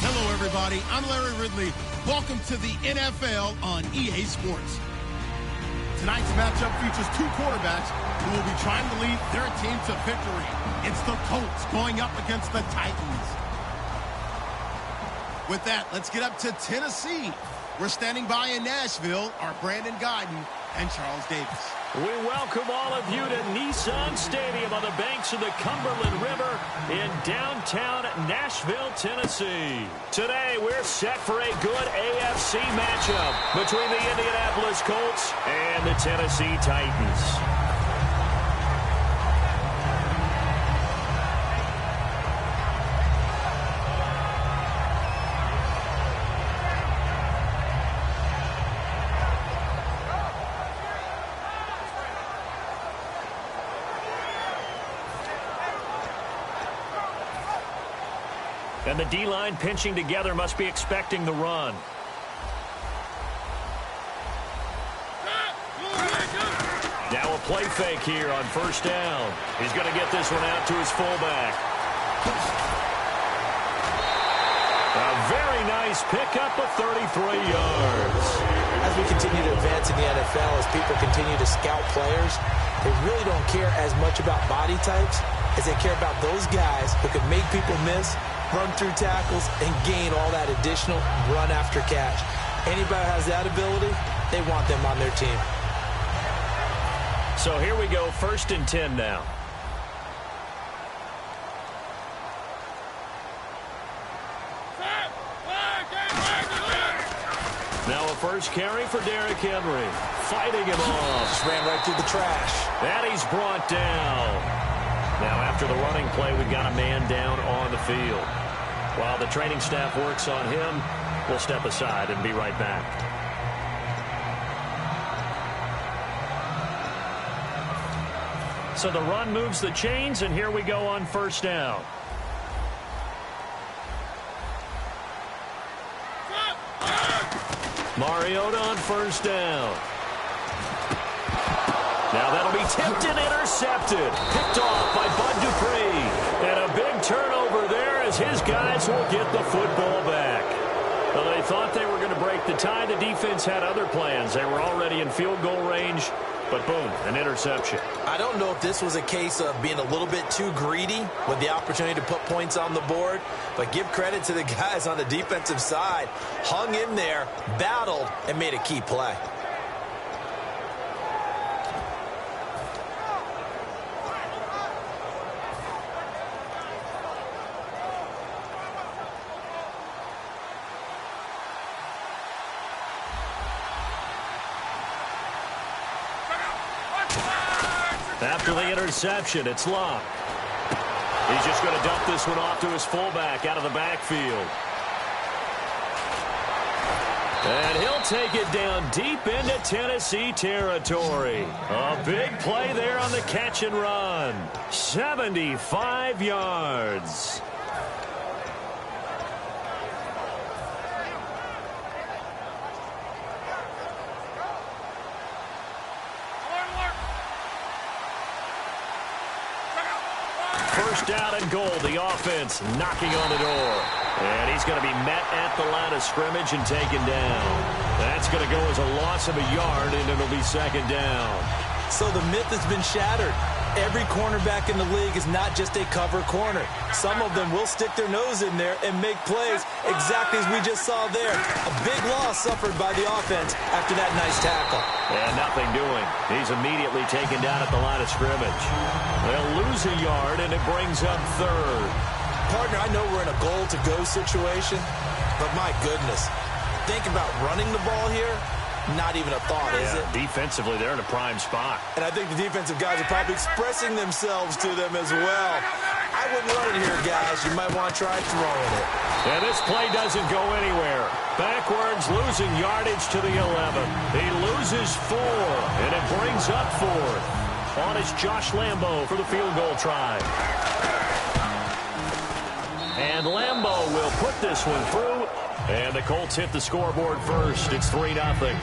Hello, everybody. I'm Larry Ridley. Welcome to the NFL on EA Sports. Tonight's matchup features two quarterbacks who will be trying to lead their team to victory. It's the Colts going up against the Titans. With that, let's get up to Tennessee. We're standing by in Nashville, our Brandon Guyton and Charles Davis. We welcome all of you to Nissan Stadium on the banks of the Cumberland River in downtown Nashville, Tennessee. Today, we're set for a good AFC matchup between the Indianapolis Colts and the Tennessee Titans. And the D-line pinching together must be expecting the run. Now a play fake here on first down. He's going to get this one out to his fullback. A very nice pickup of 33 yards. As we continue to advance in the NFL, as people continue to scout players, they really don't care as much about body types as they care about those guys who can make people miss, run through tackles, and gain all that additional run after catch. Anybody who has that ability, they want them on their team. So here we go, 1st and 10 now. Now a first carry for Derrick Henry. Fighting him off. Just ran right through the trash. And he's brought down. Now after the running play, we've got a man down on the field. While the training staff works on him, we'll step aside and be right back. So the run moves the chains, and here we go on first down. Mariota on first down. Now that'll be tipped and intercepted. Picked off by Bud Dupree. And a big turnover there as his guys will get the football back. Well, they thought they were going to break the tie. The defense had other plans. They were already in field goal range. But boom, an interception. I don't know if this was a case of being a little bit too greedy with the opportunity to put points on the board, but give credit to the guys on the defensive side. Hung in there, battled, and made a key play. After the interception, it's Locke. He's just going to dump this one off to his fullback out of the backfield. And he'll take it down deep into Tennessee territory. A big play there on the catch and run. 75 yards. First down and goal. The offense knocking on the door. And he's going to be met at the line of scrimmage and taken down. That's going to go as a loss of a yard, and it'll be second down. So the myth has been shattered. Every cornerback in the league is not just a cover corner. Some of them will stick their nose in there and make plays exactly as we just saw there. A big loss suffered by the offense after that nice tackle. And nothing doing. He's immediately taken down at the line of scrimmage. They'll lose a yard, and it brings up third. Partner, I know we're in a goal-to-go situation, but my goodness, think about running the ball here. Not even a thought, is it? Defensively, they're in a prime spot. And I think the defensive guys are probably expressing themselves to them as well. I wouldn't run it here, guys. You might want to try throwing it. And this play doesn't go anywhere. Backwards, losing yardage to the 11. He loses 4, and it brings up 4th. On is Josh Lambo for the field goal try. And Lambo will put this one through. And the Colts hit the scoreboard first. It's 3-0.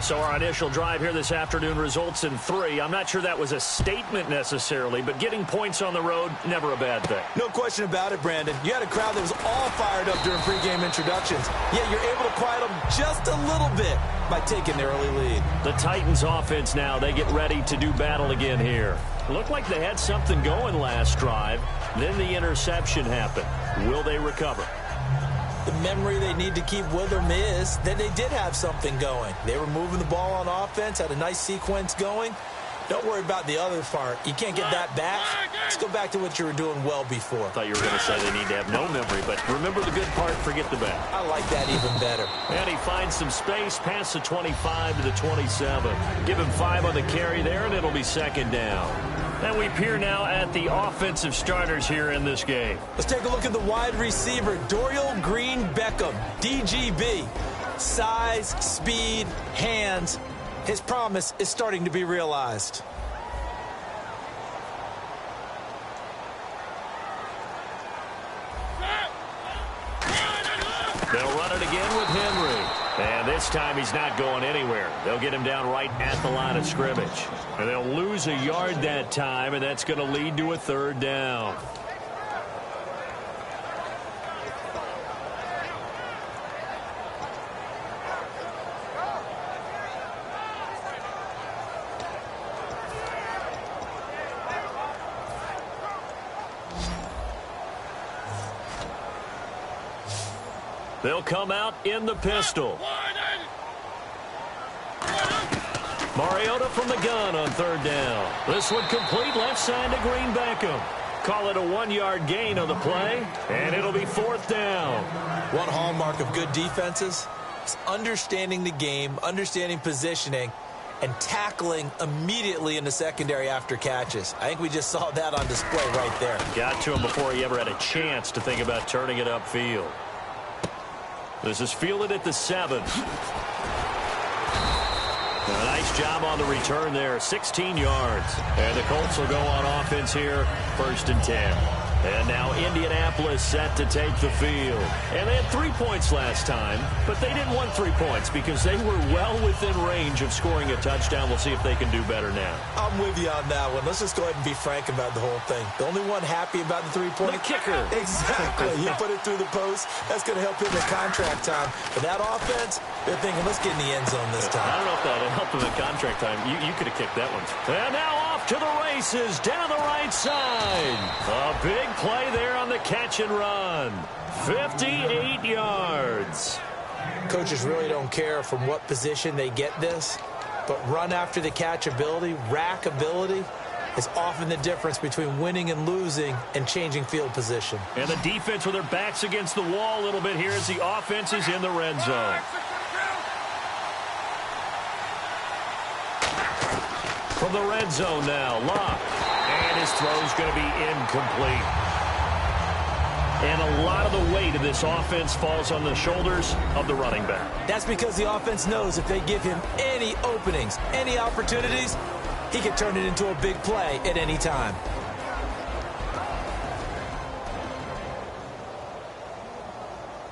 So our initial drive here this afternoon results in 3. I'm not sure that was a statement necessarily, but getting points on the road, never a bad thing. No question about it, Brandon. You had a crowd that was all fired up during pregame introductions, yet you're able to quiet them just a little bit by taking the early lead. The Titans offense now, they get ready to do battle again here. Looked like they had something going last drive. Then the interception happened. Will they recover? The memory they need to keep with them is that they did have something going. They were moving the ball on offense, had a nice sequence going. Don't worry about the other part. You can't get that back. Let's go back to what you were doing well before. I thought you were going to say they need to have no memory, but remember the good part, forget the bad. I like that even better. And he finds some space past the 25 to the 27. Give him 5 on the carry there, and it'll be second down. And we peer now at the offensive starters here in this game. Let's take a look at the wide receiver, Dorial Green Beckham, DGB. Size, speed, hands. His promise is starting to be realized. They'll run it again with Henry. And this time he's not going anywhere. They'll get him down right at the line of scrimmage. And they'll lose a yard that time, and that's going to lead to a third down. They'll come out in the pistol. Mariota from the gun on third down. This one complete left side to Green Beckham. Call it a 1-yard gain on the play, and it'll be fourth down. One hallmark of good defenses is understanding the game, understanding positioning, and tackling immediately in the secondary after catches. I think we just saw that on display right there. Got to him before he ever had a chance to think about turning it upfield. This is fielded at the 7. A nice job on the return there, 16 yards. And the Colts will go on offense here, 1st and 10. And now Indianapolis set to take the field. And they had 3 points last time, but they didn't want 3 points because they were well within range of scoring a touchdown. We'll see if they can do better now. I'm with you on that one. Let's just go ahead and be frank about the whole thing. The only one happy about the 3-point. The kicker. Exactly. You put it through the post. That's going to help him in contract time. But that offense, they're thinking, let's get in the end zone this time. I don't know if that helped him in contract time. You could have kicked that one. And now off to the races down the right side. A big play there on the catch and run. 58 yards. Coaches really don't care from what position they get this, but run after the catch ability, rack ability, is often the difference between winning and losing and changing field position. And the defense with their backs against the wall a little bit here as the offense is in the red zone. From the red zone now, Locke. And his throw's going to be incomplete. And a lot of the weight of this offense falls on the shoulders of the running back. That's because the offense knows if they give him any openings, any opportunities, he can turn it into a big play at any time.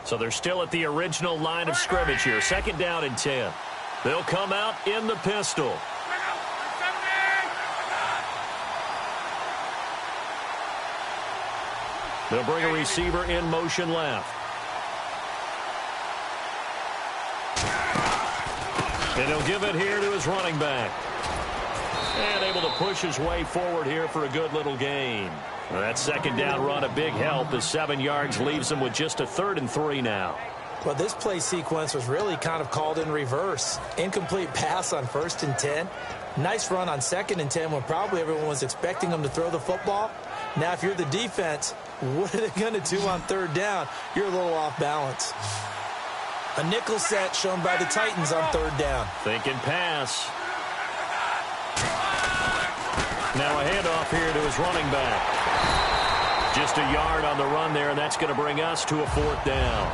So they're still at the original line of scrimmage here. 2nd down and 10. They'll come out in the pistol. They'll bring a receiver in motion left. And he'll give it here to his running back. And able to push his way forward here for a good little gain. Well, that 2nd down run, a big help as 7 yards leaves him with just a 3rd and 3 now. Well, this play sequence was really kind of called in reverse. Incomplete pass on 1st and 10. Nice run on 2nd and 10 when probably everyone was expecting him to throw the football. Now, if you're the defense, what are they going to do on 3rd down? You're a little off balance. A nickel set shown by the Titans on 3rd down. Thinking pass. Now a handoff here to his running back. Just a yard on the run there, and that's going to bring us to a 4th down.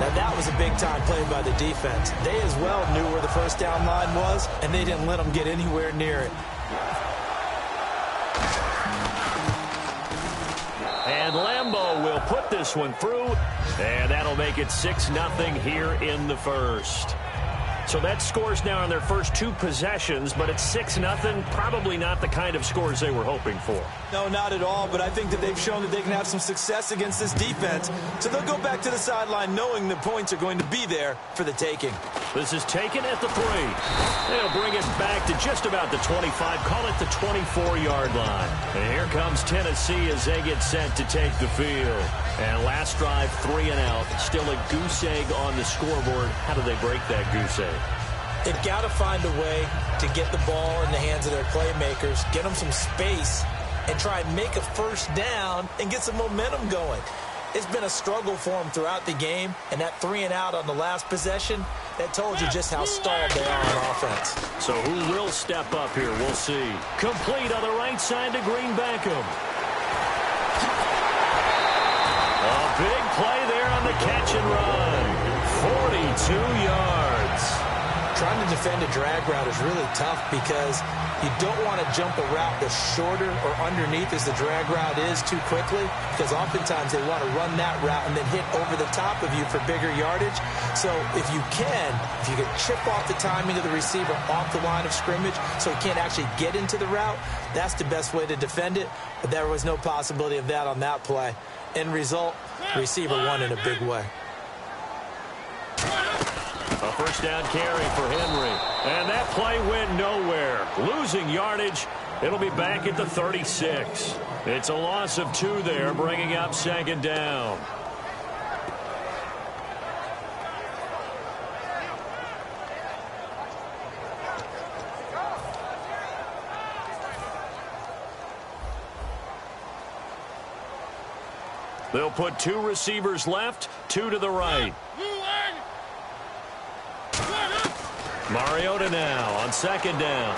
Now that was a big-time play by the defense. They as well knew where the 1st down line was, and they didn't let them get anywhere near it. And Lambeau will put this one through, and that'll make it 6-0 here in the 1st. So that scores now on their first 2 possessions, but it's 6-0. Probably not the kind of scores they were hoping for. No, not at all, but I think that they've shown that they can have some success against this defense. So they'll go back to the sideline knowing the points are going to be there for the taking. This is taken at the 3. They'll bring it back to just about the 25, call it the 24-yard line. And here comes Tennessee as they get set to take the field. And last drive, 3 and out. Still a goose egg on the scoreboard. How do they break that goose egg? They've got to find a way to get the ball in the hands of their playmakers, get them some space, and try and make a first down and get some momentum going. It's been a struggle for them throughout the game, and that 3 and out on the last possession, that told you just how stalled they are on offense. So who will step up here? We'll see. Complete on the right side to Green Beckham. A big play there on the catch and run. 42 yards. Trying to defend a drag route is really tough because you don't want to jump a route that's shorter or underneath as the drag route is too quickly, because oftentimes they want to run that route and then hit over the top of you for bigger yardage. So if you can chip off the timing of the receiver off the line of scrimmage so he can't actually get into the route, that's the best way to defend it. But there was no possibility of that on that play. End result, the receiver won in a big way. A first down carry for Henry. And that play went nowhere. Losing yardage. It'll be back at the 36. It's a loss of 2 there, bringing up 2nd down. They'll put 2 receivers left, 2 to the right. Mariota now on 2nd down.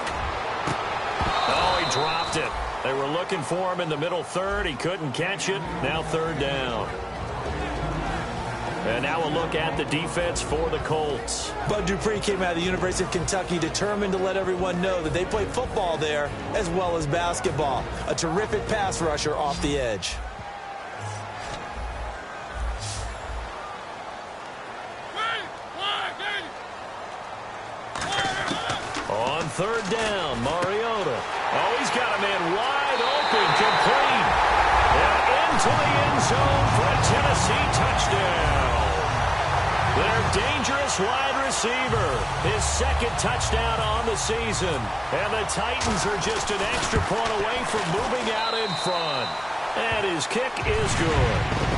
Oh, he dropped it. They were looking for him in the middle 3rd. He couldn't catch it. Now 3rd down. And now a look at the defense for the Colts. Bud Dupree came out of the University of Kentucky determined to let everyone know that they play football there as well as basketball. A terrific pass rusher off the edge. On 3rd down, Mariota. Oh, he's got a man wide open, complete. And into the end zone for a Tennessee touchdown. Their dangerous wide receiver. His 2nd touchdown on the season. And the Titans are just an extra point away from moving out in front. And his kick is good.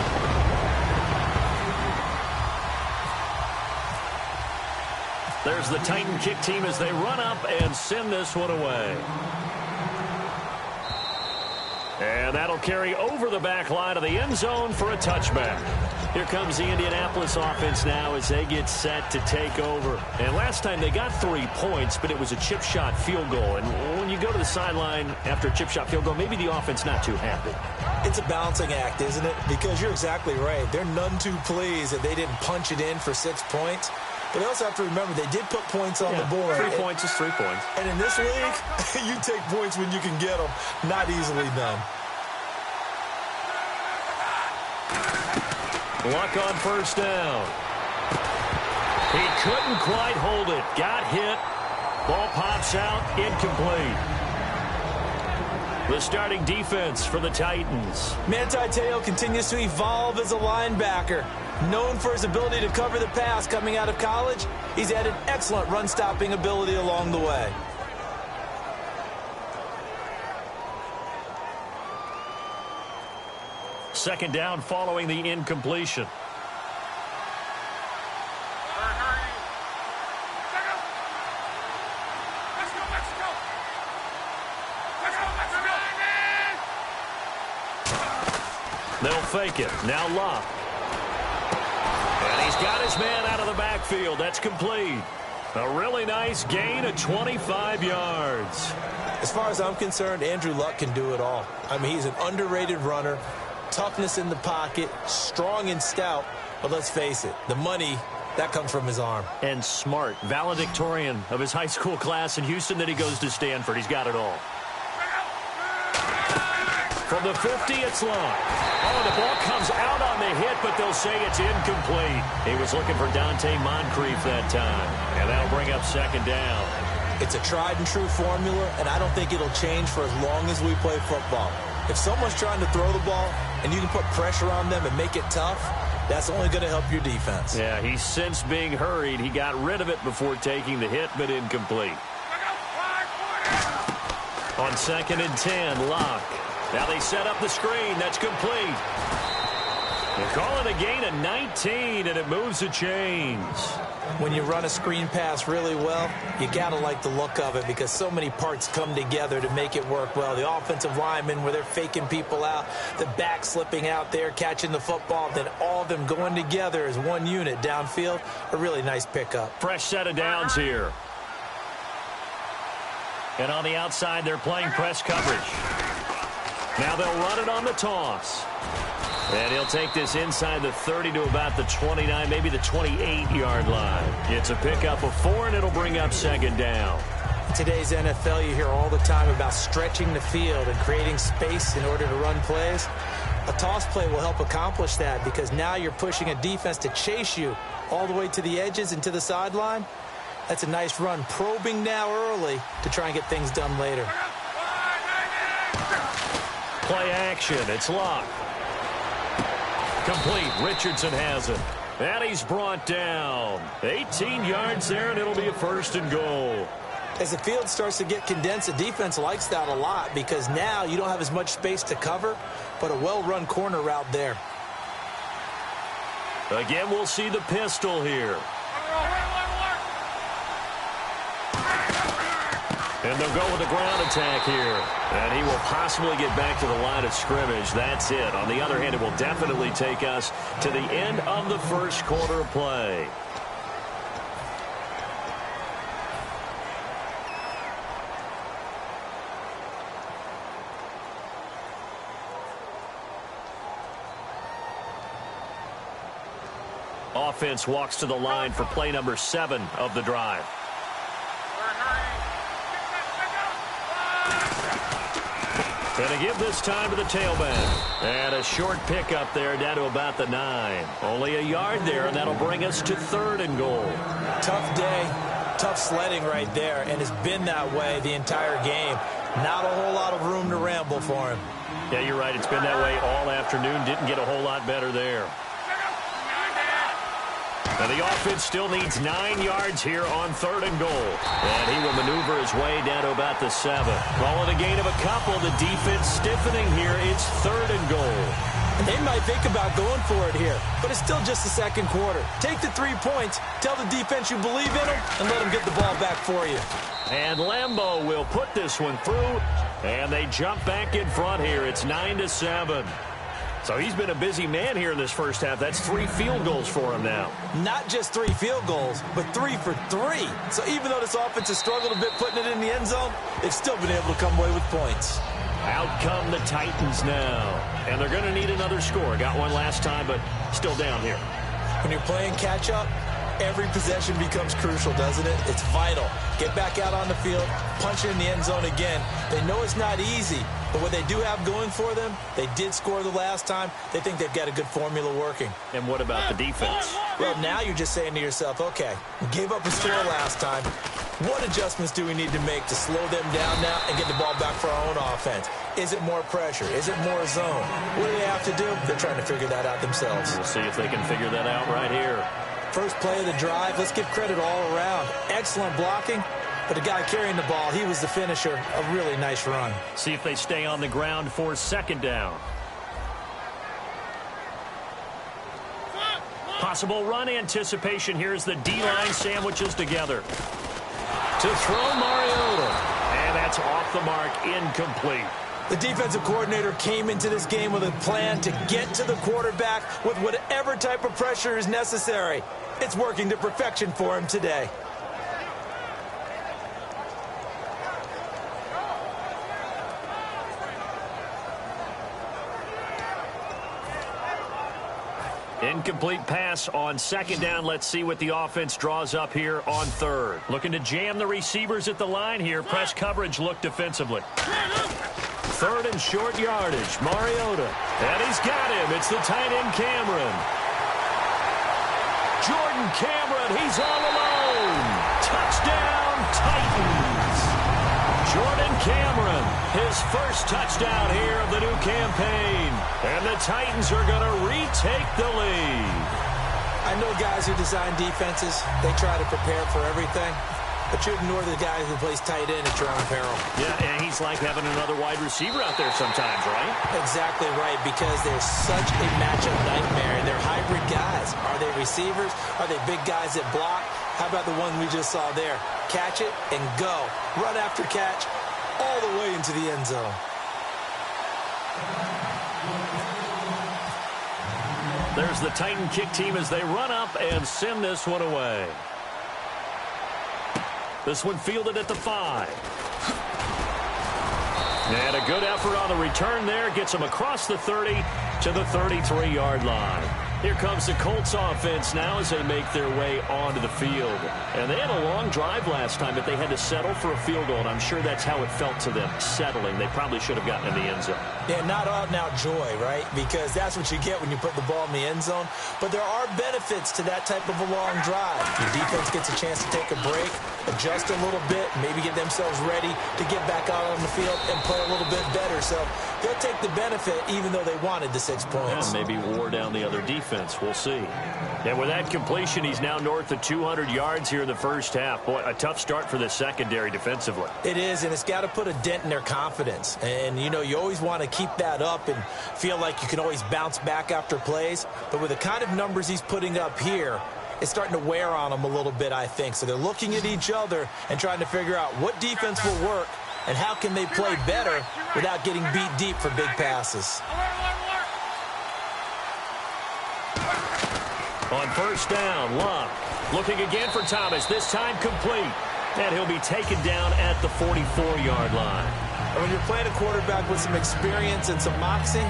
There's the Titan kick team as they run up and send this one away. And that'll carry over the back line of the end zone for a touchback. Here comes the Indianapolis offense now as they get set to take over. And last time they got 3 points, but it was a chip shot field goal. And when you go to the sideline after a chip shot field goal, maybe the offense not too happy. It's a balancing act, isn't it? Because you're exactly right. They're none too pleased that they didn't punch it in for 6 points. But they also have to remember they did put points on the board. 3 points is 3 points. And in this league, you take points when you can get them. Not easily done. Luck on 1st down. He couldn't quite hold it. Got hit. Ball pops out. Incomplete. The starting defense for the Titans. Manti Te'o continues to evolve as a linebacker. Known for his ability to cover the pass coming out of college, he's added excellent run-stopping ability along the way. Second down following the incompletion. They'll fake it. Now Locke. And he's got his man out of the backfield. That's complete. A really nice gain of 25 yards. As far as I'm concerned, Andrew Luck can do it all. I mean, he's an underrated runner. Toughness in the pocket, strong and stout. But let's face it, the money, that comes from his arm. And smart. Valedictorian of his high school class in Houston. Then he goes to Stanford. He's got it all. From the 50, it's long. Oh, the ball comes out on the hit, but they'll say it's incomplete. He was looking for Dante Moncrief that time, and that'll bring up second down. It's a tried-and-true formula, and I don't think it'll change for as long as we play football. If someone's trying to throw the ball and you can put pressure on them and make it tough, that's only going to help your defense. Yeah, he's since being hurried. He got rid of it before taking the hit, but incomplete. On 2nd and 10, Locke. Now they set up the screen. That's complete. They call it a gain of 19, and it moves the chains. When you run a screen pass really well, you got to like the look of it because so many parts come together to make it work well. The offensive linemen, where they're faking people out, the back slipping out there, catching the football, then all of them going together as one unit downfield. A really nice pickup. Fresh set of downs here. And on the outside, they're playing press coverage. Now they'll run it on the toss. And he'll take this inside the 30 to about the 29, maybe the 28-yard line. It's a pickup of 4, and it'll bring up second down. In today's NFL, you hear all the time about stretching the field and creating space in order to run plays. A toss play will help accomplish that because now you're pushing a defense to chase you all the way to the edges and to the sideline. That's a nice run, probing now early to try and get things done later. Play action. It's Locke. Complete. Richardson has it. And he's brought down. 18 yards there, and it'll be a 1st and goal. As the field starts to get condensed, the defense likes that a lot because now you don't have as much space to cover, but a well-run corner route there. Again, we'll see the pistol here. And they'll go with a ground attack here. And he will possibly get back to the line of scrimmage. That's it. On the other hand, it will definitely take us to the end of the first quarter of play. Offense walks to the line for play number 7 of the drive. Going to give this time to the tailback. And a short pickup there down to about the 9. Only a yard there, and that'll bring us to 3rd and goal. Tough day, tough sledding right there, and it's been that way the entire game. Not a whole lot of room to ramble for him. Yeah, you're right. It's been that way all afternoon. Didn't get a whole lot better there. And the offense still needs 9 yards here on 3rd and goal. And he will maneuver his way down to about the 7. Call it a gain of a couple. The defense stiffening here. It's 3rd and goal. They might think about going for it here, but it's still just the second quarter. Take the 3 points, tell the defense you believe in them, and let them get the ball back for you. And Lambeau will put this one through, and they jump back in front here. It's 9-7. So he's been a busy man here in this first half. That's 3 field goals for him now. Not just 3 field goals, but 3 for 3. So even though this offense has struggled a bit putting it in the end zone, they've still been able to come away with points. Out come the Titans now. And they're going to need another score. Got one last time, but still down here. When you're playing catch-up, every possession becomes crucial, doesn't it? It's vital. Get back out on the field, punch it in the end zone again. They know it's not easy, but what they do have going for them, they did score the last time. They think they've got a good formula working. And what about the defense? Well, now you're just saying to yourself, okay, we gave up a score last time. What adjustments do we need to make to slow them down now and get the ball back for our own offense? Is it more pressure? Is it more zone? What do they have to do? They're trying to figure that out themselves. We'll see if they can figure that out right here. First play of the drive, let's give credit all around. Excellent blocking, but the guy carrying the ball, he was the finisher. A really nice run. See if they stay on the ground for second down. Possible run anticipation here as the D-line sandwiches together. To throw Mariota. And that's off the mark, incomplete. The defensive coordinator came into this game with a plan to get to the quarterback with whatever type of pressure is necessary. It's working to perfection for him today. Incomplete pass on second down. Let's see what the offense draws up here on 3rd. Looking to jam the receivers at the line here. Press coverage look defensively. Third and short yardage. Mariota. And he's got him. It's the tight end Cameron. Jordan Cameron, he's all alone. Touchdown, Titans. Jordan Cameron, his first touchdown here of the new campaign. And the Titans are going to retake the lead. I know guys who design defenses, they try to prepare for everything. But you ignore the guy who plays tight end at your own peril. Yeah, and he's like having another wide receiver out there sometimes, right? Exactly right, because they're such a matchup nightmare, and they're hybrid guys. Are they receivers? Are they big guys that block? How about the one we just saw there? Catch it and go. Run after catch all the way into the end zone. There's the Titan kick team as they run up and send this one away. This one fielded at the 5. And a good effort on the return there. Gets him across the 30 to the 33-yard line. Here comes the Colts offense now as they make their way onto the field. And they had a long drive last time, but they had to settle for a field goal, and I'm sure that's how it felt to them, settling. They probably should have gotten in the end zone. Yeah, not out-and-out joy, right? Because that's what you get when you put the ball in the end zone. But there are benefits to that type of a long drive. Your defense gets a chance to take a break, adjust a little bit, maybe get themselves ready to get back out on the field and play a little bit better. So they'll take the benefit even though they wanted the 6 points. Yeah, maybe wore down the other defense. We'll see. And with that completion, he's now north of 200 yards here in the first half. Boy, a tough start for the secondary defensively. It is, and it's got to put a dent in their confidence. And, you know, you always want to keep that up and feel like you can always bounce back after plays. But with the kind of numbers he's putting up here, it's starting to wear on them a little bit, I think. So they're looking at each other and trying to figure out what defense will work and how can they play better without getting beat deep for big passes. On first down, Locke looking again for Thomas, this time complete. And he'll be taken down at the 44-yard line. When you're playing a quarterback with some experience and some moxie,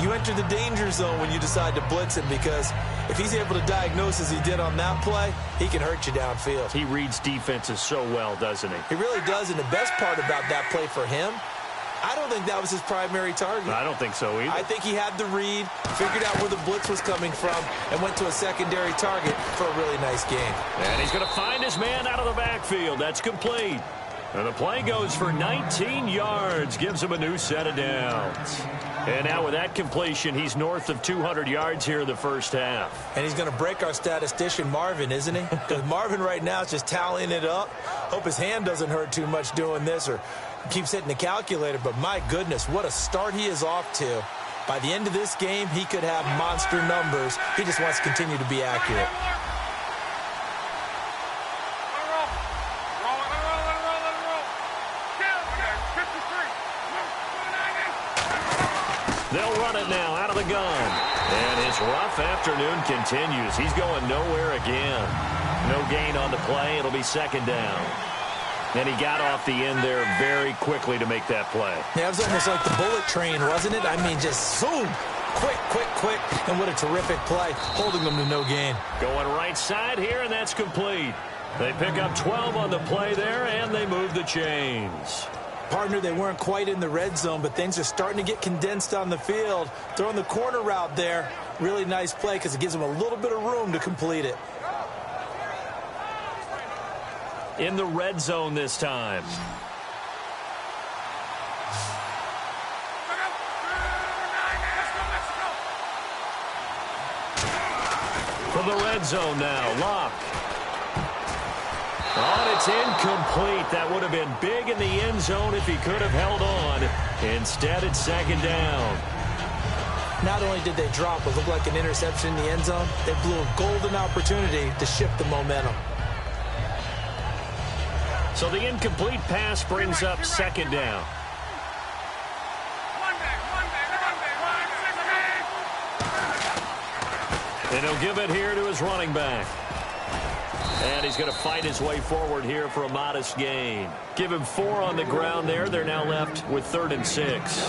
you enter the danger zone when you decide to blitz him, because if he's able to diagnose as he did on that play, he can hurt you downfield. He reads defenses so well, doesn't he? He really does, and the best part about that play for him, I don't think that was his primary target. I don't think so either. I think he had the read, figured out where the blitz was coming from, and went to a secondary target for a really nice game. And he's going to find his man out of the backfield. That's complete. And the play goes for 19 yards, gives him a new set of downs. And now with that completion, he's north of 200 yards here in the first half. And he's going to break our statistician, Marvin, isn't he? Because Marvin right now is just tallying it up. Hope his hand doesn't hurt too much doing this or keeps hitting the calculator. But my goodness, what a start he is off to. By the end of this game, he could have monster numbers. He just wants to continue to be accurate. They'll run it now out of the gun. And his rough afternoon continues. He's going nowhere again. No gain on the play. It'll be second down. And he got off the end there very quickly to make that play. Yeah, it was almost like the bullet train, wasn't it? I mean, just zoom. Quick, quick, quick. And what a terrific play, holding them to no gain. Going right side here, and that's complete. They pick up 12 on the play there, and they move the chains. Partner, they weren't quite in the red zone, but things are starting to get condensed on the field. Throwing the corner route there, really nice play because it gives them a little bit of room to complete it. In the red zone this time. From the red zone now, Locke. Oh, and it's incomplete. That would have been big in the end zone if he could have held on. Instead, it's second down. Not only did they drop what looked like an interception in the end zone, they blew a golden opportunity to shift the momentum. So the incomplete pass brings up second down. And he'll give it here to his running back. And he's going to fight his way forward here for a modest gain. Give him 4 on the ground there. They're now left with 3rd and 6.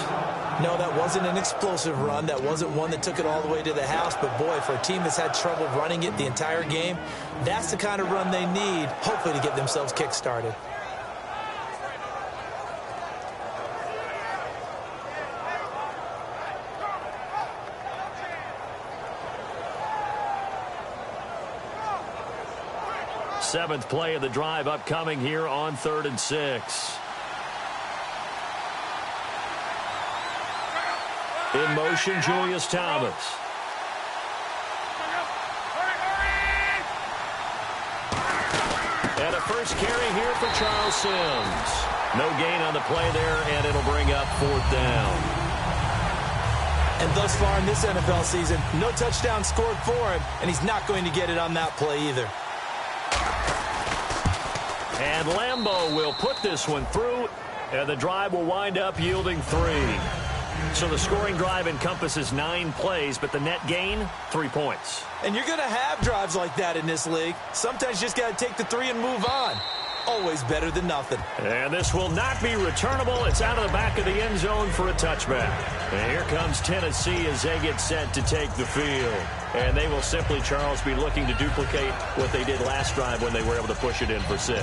No, that wasn't an explosive run. That wasn't one that took it all the way to the house. But, boy, for a team that's had trouble running it the entire game, that's the kind of run they need, hopefully, to get themselves kick-started. 7th play of the drive upcoming here on 3rd and 6. In motion, Julius Thomas. And a first carry here for Charles Sims. No gain on the play there, and it'll bring up 4th down. And thus far in this NFL season, no touchdown scored for him, and he's not going to get it on that play either. And Lambeau will put this one through, and the drive will wind up yielding 3. So the scoring drive encompasses 9 plays, but the net gain, 3 points. And you're going to have drives like that in this league. Sometimes you just got to take the 3 and move on. Always better than nothing. And this will not be returnable. It's out of the back of the end zone for a touchback. And here comes Tennessee as they get set to take the field. And they will simply, Charles, be looking to duplicate what they did last drive when they were able to push it in for 6.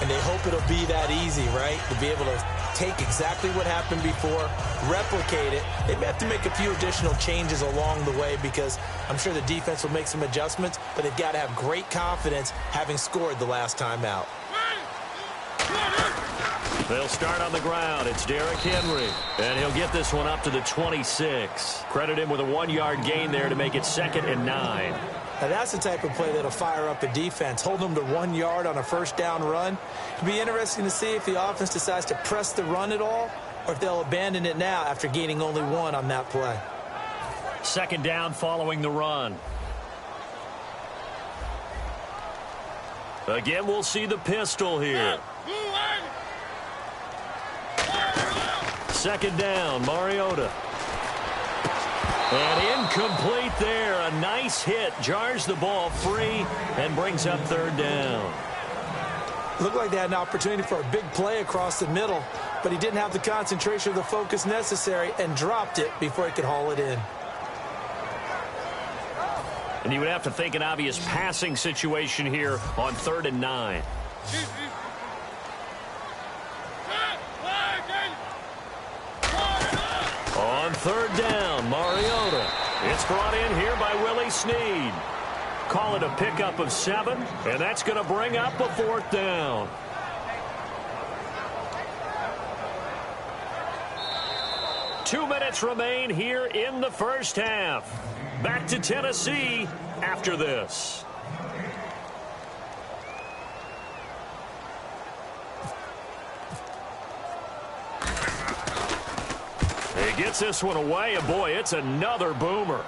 And they hope it'll be that easy, right? To be able to take exactly what happened before, replicate it. They may have to make a few additional changes along the way because I'm sure the defense will make some adjustments, but they've got to have great confidence having scored the last time out. They'll start on the ground. It's Derrick Henry. And he'll get this one up to the 26. Credit him with a 1-yard gain there to make it 2nd and 9. Now that's the type of play that'll fire up a defense. Hold them to 1 yard on a first down run. It'll be interesting to see if the offense decides to press the run at all or if they'll abandon it now after gaining only 1 on that play. 2nd down following the run. Again, we'll see the pistol here. 2nd down, Mariota. And incomplete there. A nice hit. Jars the ball free and brings up 3rd down. Looked like they had an opportunity for a big play across the middle, but he didn't have the concentration or the focus necessary and dropped it before he could haul it in. And you would have to think an obvious passing situation here on 3rd and 9. On 3rd down, Mariota. It's brought in here by Willie Snead. Call it a pickup of 7, and that's going to bring up a 4th down. Two minutes remain here in the first half. Back to Tennessee after this. He gets this one away, and boy, it's another boomer.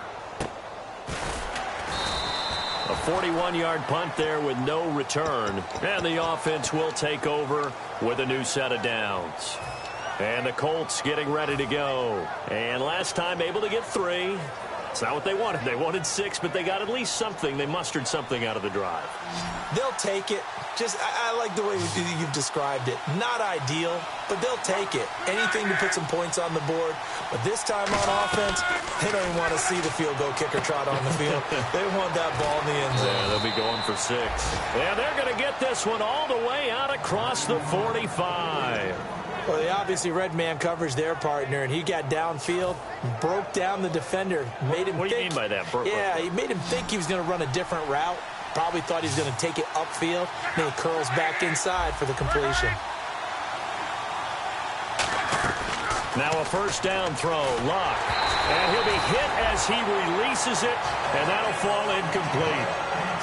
A 41-yard punt there with no return. And the offense will take over with a new set of downs. And the Colts getting ready to go. And last time able to get 3. It's not what they wanted. They wanted 6, but they got at least something. They mustered something out of the drive. They'll take it. Just, I like the way you've described it. Not ideal, but they'll take it. Anything to put some points on the board. But this time on offense, they don't even want to see the field goal kicker trot on the field. They want that ball in the end zone. Yeah, they'll be going for 6. And they're going to get this one all the way out across the 45. Well, they obviously read man coverage their partner, and he got downfield, broke down the defender, made him What do you mean by that? Yeah, he made him think he was going to run a different route. Probably thought he was going to take it upfield. Then he curls back inside for the completion. Now a first down throw, Locke. And he'll be hit as he releases it, and that'll fall incomplete.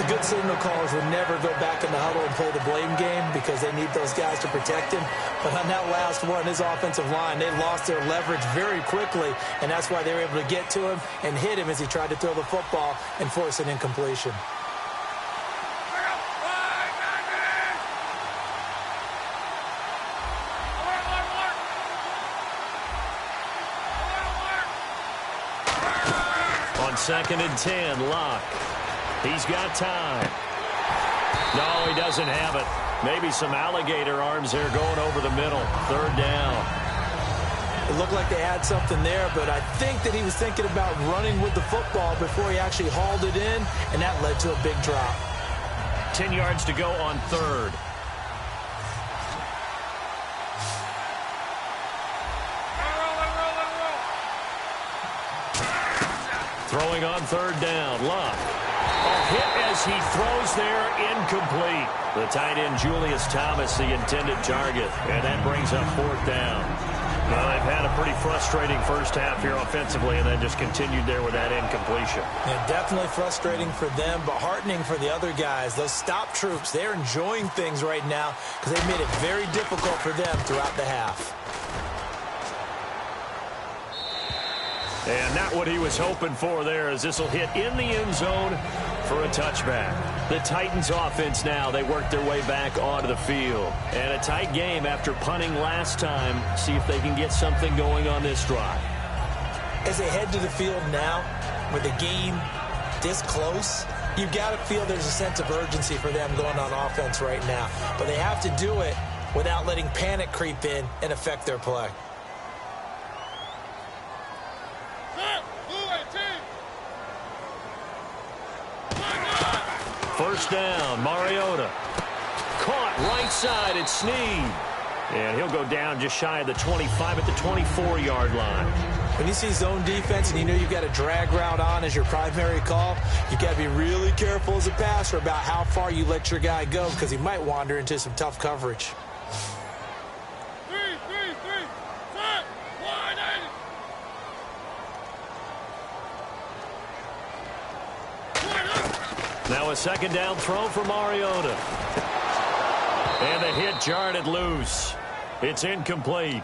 The good signal callers would never go back in the huddle and play the blame game because they need those guys to protect him. But on that last one, his offensive line, they lost their leverage very quickly, and that's why they were able to get to him and hit him as he tried to throw the football and force an incompletion. On 2nd and 10, Locke. He's got time. No, he doesn't have it. Maybe some alligator arms there going over the middle. 3rd down. It looked like they had something there, but I think that he was thinking about running with the football before he actually hauled it in, and that led to a big drop. 10 yards to go on 3rd. Throwing on 3rd down, Locke. A hit as he throws there, incomplete. The tight end, Julius Thomas, the intended target. And that brings up fourth down. Well, they've had a pretty frustrating first half here offensively, and then just continued there with that incompletion. Yeah, definitely frustrating for them, but heartening for the other guys. Those stop troops, they're enjoying things right now because they've made it very difficult for them throughout the half. And not what he was hoping for there, as this will hit in the end zone for a touchback. The Titans offense now, they work their way back onto the field. And a tight game after punting last time. See if they can get something going on this drive. As they head to the field now, with the game this close, you've got to feel there's a sense of urgency for them going on offense right now. But they have to do it without letting panic creep in and affect their play. First down, Mariota. Caught right side at Snead. And he'll go down just shy of the 25 at the 24-yard line. When you see zone defense and you know you've got a drag route on as your primary call, you've got to be really careful as a passer about how far you let your guy go because he might wander into some tough coverage. Now a second down throw for Mariota. And the hit jarred it loose. It's incomplete.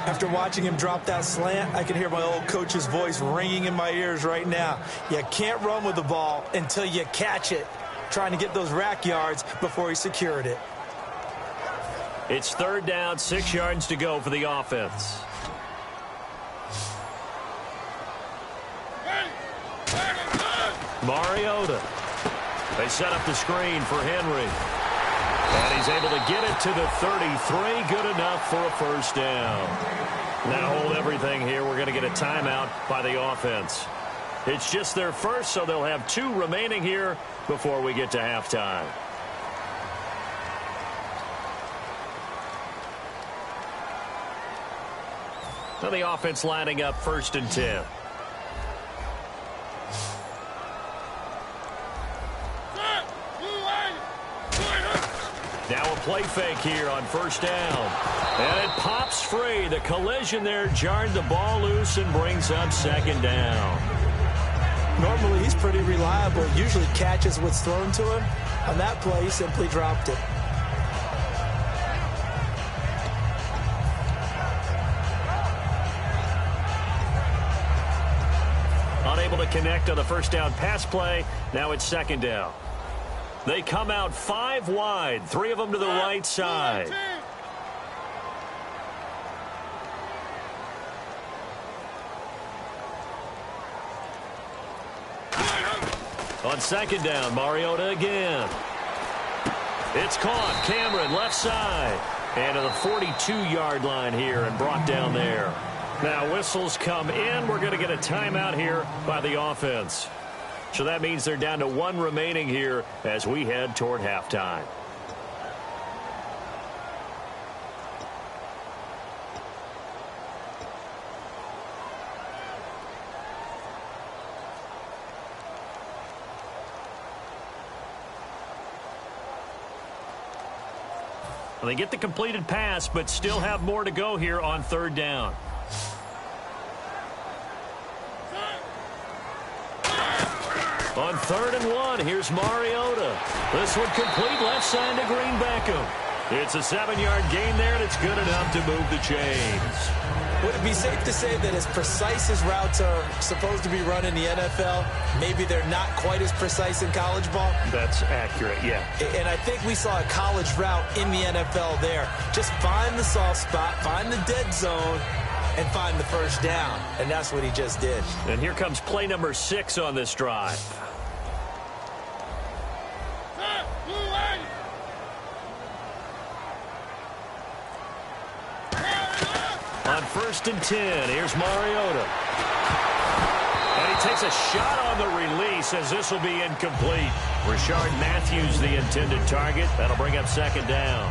After watching him drop that slant, I can hear my old coach's voice ringing in my ears right now. You can't run with the ball until you catch it, trying to get those rack yards before he secured it. It's third down, 6 yards to go for the offense. Mariota. They set up the screen for Henry. And he's able to get it to the 33. Good enough for a first down. Now hold everything here. We're going to get a timeout by the offense. It's just their first, so they'll have 2 remaining here before we get to halftime. Now the offense lining up 1st and 10. Now a play fake here on first down. And it pops free. The collision there jarred the ball loose and brings up second down. Normally he's pretty reliable. Usually catches what's thrown to him. On that play, he simply dropped it. Unable to connect on the first down pass play. Now it's second down. They come out 5 wide, 3 of them to the right side. On second down, Mariota again. It's caught. Cameron left side. And to the 42-yard line here and brought down there. Now whistles come in. We're going to get a timeout here by the offense. So that means they're down to 1 remaining here as we head toward halftime. Well, they get the completed pass, but still have more to go here on third down. On 3rd and 1, here's Mariota. This one complete left side to Green Beckham. It's a 7-yard gain there, and it's good enough to move the chains. Would it be safe to say that as precise as routes are supposed to be run in the NFL, maybe they're not quite as precise in college ball? That's accurate, yeah. And I think we saw a college route in the NFL there. Just find the soft spot, find the dead zone, and find the first down. And that's what he just did. And here comes play number 6 on this drive. On 1st and 10, here's Mariota. And he takes a shot on the release as this will be incomplete. Rashard Matthews, the intended target. That'll bring up second down.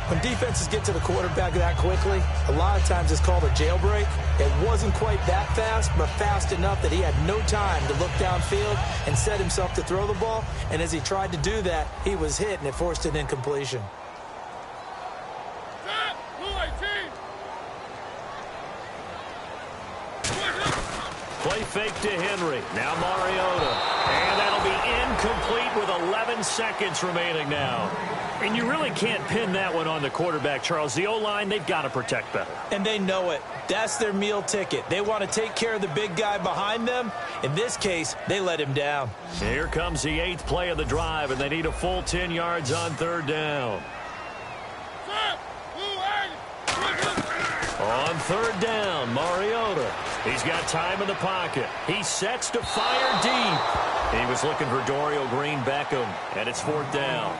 When defenses get to the quarterback that quickly, a lot of times it's called a jailbreak. It wasn't quite that fast, but fast enough that he had no time to look downfield and set himself to throw the ball. And as he tried to do that, he was hit, and it forced an incompletion. Play fake to Henry. Now Mariota. And that'll be incomplete with 11 seconds remaining now. And you really can't pin that one on the quarterback, Charles. The O-line, they've got to protect better. And they know it. That's their meal ticket. They want to take care of the big guy behind them. In this case, they let him down. Here comes the 8th play of the drive, and they need a full 10 yards on 3rd down. On 3rd down, Mariota. He's got time in the pocket. He sets to fire deep. He was looking for Dorial Green-Beckham, and it's 4th down.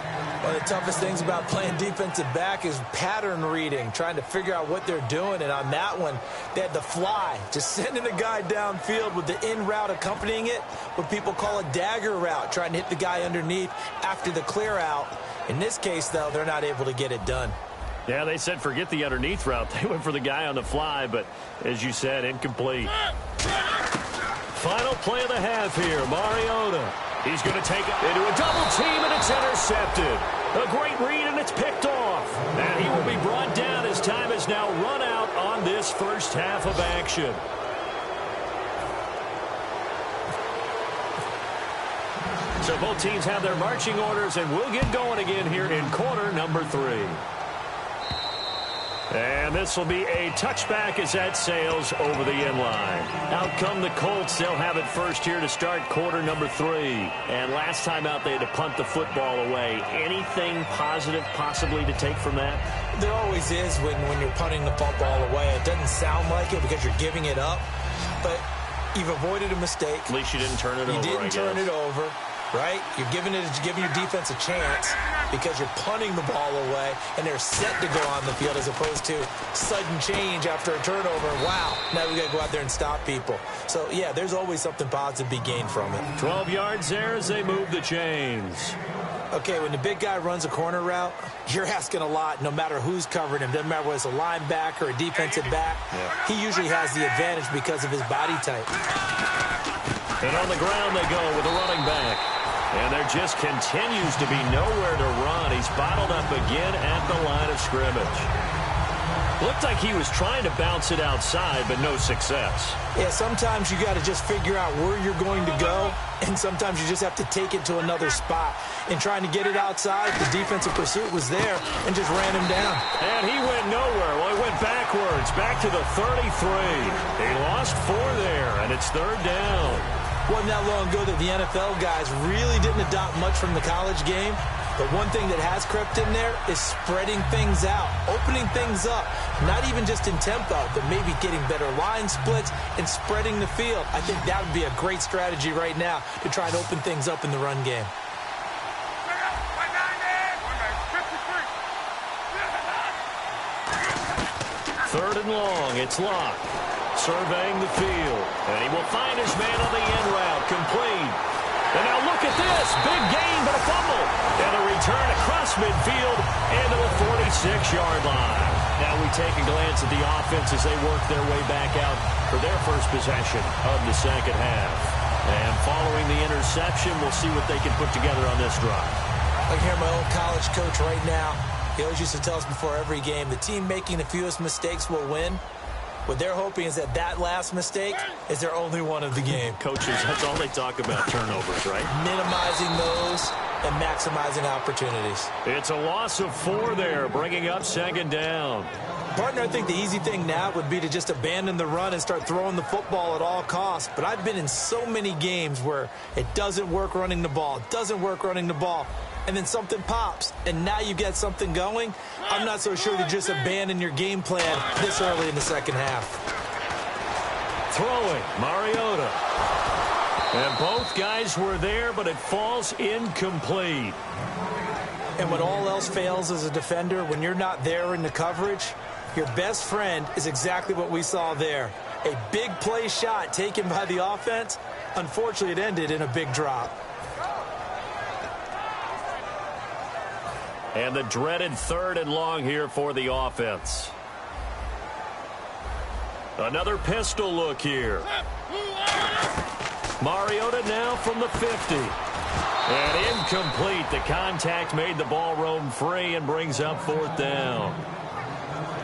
One of the toughest things about playing defensive back is pattern reading, trying to figure out what they're doing. And on that one, they had the fly, just sending a guy downfield with the in route accompanying it, what people call a dagger route, trying to hit the guy underneath after the clear out. In this case, though, they're not able to get it done. Yeah, they said forget the underneath route. They went for the guy on the fly, but as you said, incomplete. Final play of the half here, Mariota. He's going to take it into a double team, and it's intercepted. A great read, and it's picked off. And he will be brought down as time is now run out on this first half of action. So both teams have their marching orders, and we'll get going again here in quarter number 3. And this will be a touchback as that sails over the end line. Out come the Colts. They'll have it first here to start quarter number 3. And last time out, they had to punt the football away. Anything positive possibly to take from that? There always is when you're punting the football away. It doesn't sound like it because you're giving it up. But you've avoided a mistake. At least you didn't turn it over, You didn't turn it over. Right? You're giving your defense a chance because you're punting the ball away, and they're set to go on the field as opposed to sudden change after a turnover. Wow, now we got to go out there and stop people. So, yeah, there's always something positive to be gained from it. 12 yards there as they move the chains. Okay, when the big guy runs a corner route, you're asking a lot no matter who's covering him. Doesn't matter whether it's a linebacker or a defensive back. Yeah. He usually has the advantage because of his body type. And on the ground they go with a running back. And there just continues to be nowhere to run. He's bottled up again at the line of scrimmage. Looked like he was trying to bounce it outside, but no success. Yeah, sometimes you got to just figure out where you're going to go, and sometimes you just have to take it to another spot. In trying to get it outside, the defensive pursuit was there and just ran him down. And he went nowhere. Well, he went backwards, back to the 33. He lost 4 there, and it's 3rd down. Wasn't that long ago that the NFL guys really didn't adopt much from the college game. But one thing that has crept in there is spreading things out, opening things up, not even just in tempo, but maybe getting better line splits and spreading the field. I think that would be a great strategy right now to try and open things up in the run game. Third and long, it's Locke. Surveying the field, and he will find his man on the end route, complete. And now look at this, big gain, but a fumble. And a return across midfield into the 46-yard line. Now we take a glance at the offense as they work their way back out for their first possession of the second half. And following the interception, we'll see what they can put together on this drive. I can hear my old college coach right now. He always used to tell us before every game, the team making the fewest mistakes will win. What they're hoping is that last mistake is their only one of the game. Coaches, that's all they talk about, turnovers, right? Minimizing those and maximizing opportunities. It's a loss of 4 there, bringing up 2nd down. Partner, I think the easy thing now would be to just abandon the run and start throwing the football at all costs. But I've been in so many games where it doesn't work running the ball, and then something pops, and now you get something going. I'm not so sure to just abandon your game plan this early in the second half. Throwing, Mariota. And both guys were there, but it falls incomplete. And when all else fails as a defender, when you're not there in the coverage, your best friend is exactly what we saw there. A big play shot taken by the offense. Unfortunately, it ended in a big drop. And the dreaded 3rd and long here for the offense. Another pistol look here. Mariota now from the 50. And incomplete. The contact made the ball roam free and brings up 4th down.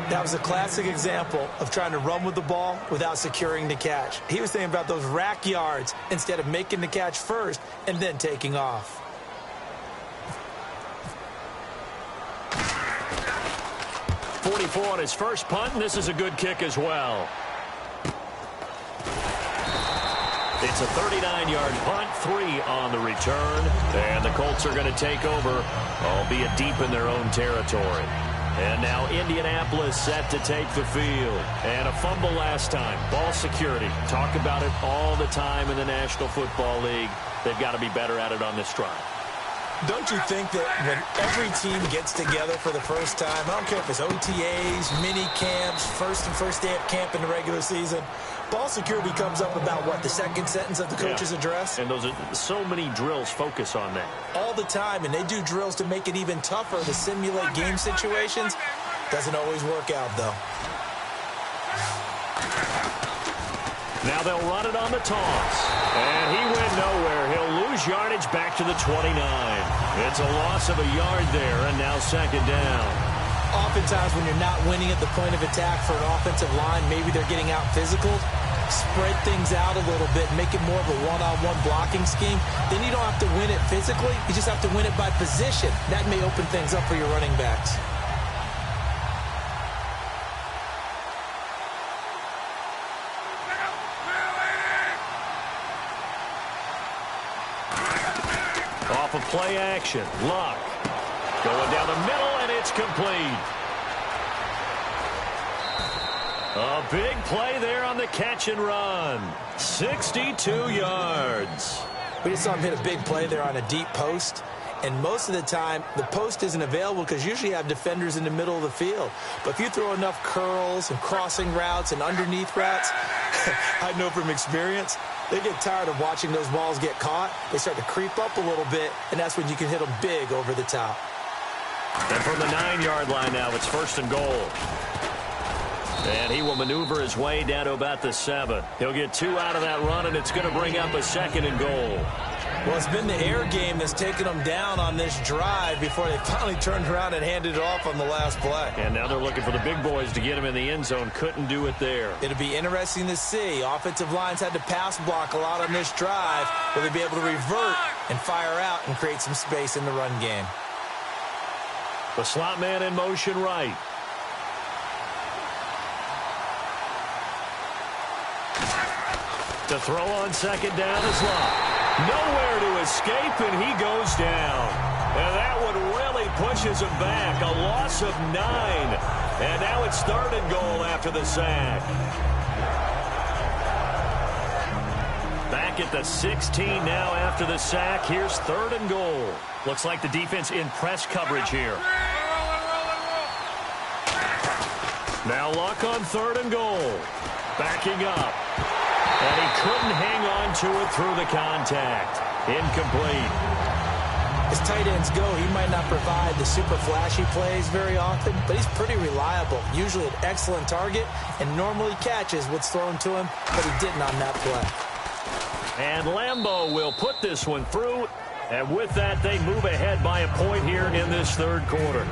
That was a classic example of trying to run with the ball without securing the catch. He was thinking about those rack yards instead of making the catch first and then taking off. On his first punt, and this is a good kick as well. It's a 39-yard punt, 3 on the return, and the Colts are going to take over, albeit deep in their own territory. And now Indianapolis set to take the field. And a fumble last time. Ball security. Talk about it all the time in the National Football League. They've got to be better at it on this drive. Don't you think that when every team gets together for the first time, I don't care if it's OTAs, mini camps, first day of camp in the regular season, ball security comes up about, what, the second sentence of the coach's address? And those are so many drills focus on that. All the time, and they do drills to make it even tougher to simulate game situations. Doesn't always work out, though. Now they'll run it on the toss. And he went nowhere. He'll lose yardage back to the 29. It's a loss of a yard there, and now 2nd down. Oftentimes when you're not winning at the point of attack for an offensive line, maybe they're getting out physical, spread things out a little bit, make it more of a one-on-one blocking scheme. Then you don't have to win it physically. You just have to win it by position. That may open things up for your running backs. Off of play action. Luck. Going down the middle, and it's complete. A big play there on the catch and run. 62 yards. We just saw him hit a big play there on a deep post. And most of the time, the post isn't available because usually you have defenders in the middle of the field. But if you throw enough curls and crossing routes and underneath routes, I know from experience, they get tired of watching those balls get caught. They start to creep up a little bit, and that's when you can hit them big over the top. And from the 9-yard line now, it's 1st and goal. And he will maneuver his way down to about the 7. He'll get 2 out of that run, and it's going to bring up a 2nd and goal. Well, it's been the air game that's taken them down on this drive before they finally turned around and handed it off on the last play. And now they're looking for the big boys to get him in the end zone. Couldn't do it there. It'll be interesting to see. Offensive lines had to pass block a lot on this drive. Will they be able to revert and fire out and create some space in the run game? The slot man in motion right. To throw on 2nd down is Luck. Nowhere to escape, and he goes down. And that one really pushes him back. A loss of 9. And now it's 3rd and goal after the sack. Back at the 16 now after the sack. Here's 3rd and goal. Looks like the defense in press coverage here. Now Luck on 3rd and goal. Backing up. And he couldn't hang on to it through the contact. Incomplete. As tight ends go, he might not provide the super flashy plays very often, but he's pretty reliable. Usually an excellent target and normally catches what's thrown to him, but he didn't on that play. And Lambeau will put this one through. And with that, they move ahead by a point here in this 3rd quarter.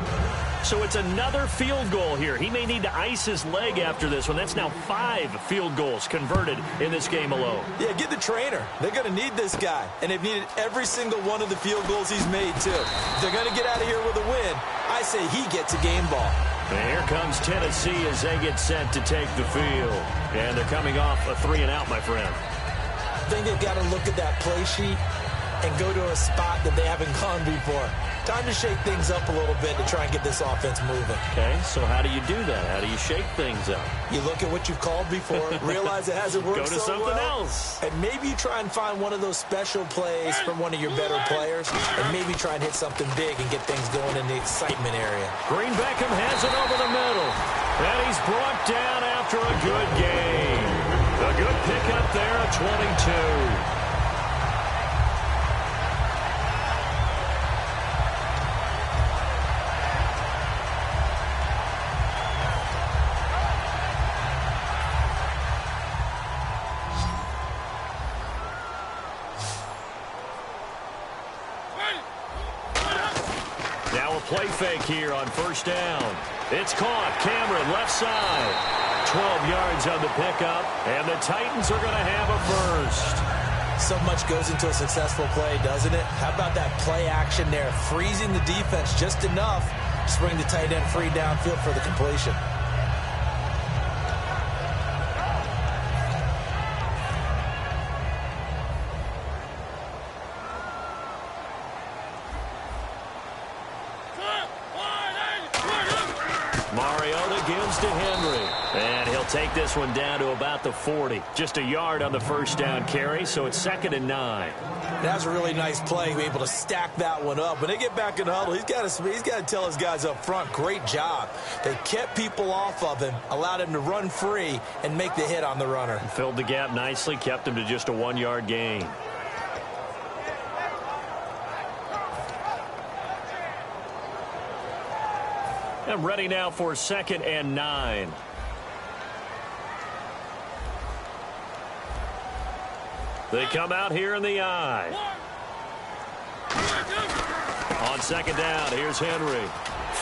So it's another field goal here. He may need to ice his leg after this one. That's now 5 field goals converted in this game alone. Yeah, get the trainer. They're going to need this guy. And they've needed every single one of the field goals he's made, too. If they're going to get out of here with a win, I say he gets a game ball. And here comes Tennessee as they get set to take the field. And they're coming off a 3-and-out, my friend. I think they've got to look at that play sheet and go to a spot that they haven't gone before. Time to shake things up a little bit to try and get this offense moving. Okay, so how do you do that? How do you shake things up? You look at what you've called before, realize it hasn't worked so well. Go to something else. And maybe you try and find one of those special plays from one of your better players, and maybe try and hit something big and get things going in the excitement area. Green Beckham has it over the middle. And he's brought down after a good game. A good pickup there at 22. play fake here on first down. It's caught. Cameron, left side. 12 yards on the pickup, and the Titans are going to have a first. So much goes into a successful play, doesn't it? How about that play action there? Freezing the defense just enough to bring the tight end free downfield for the completion. Mariota gives to Henry, and he'll take this one down to about the 40. Just a yard on the first down carry, so it's 2nd and 9. That's a really nice play, be able to stack that one up. When they get back in the huddle, he's got to tell his guys up front, great job. They kept people off of him, allowed him to run free and make the hit on the runner. Filled the gap nicely, kept him to just a 1-yard gain. And ready now for 2nd and 9. They come out here in the eye. On 2nd down, here's Henry.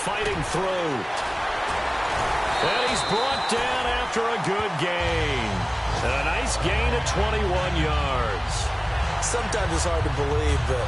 Fighting through. And he's brought down after a good gain. And a nice gain of 21 yards. Sometimes it's hard to believe, but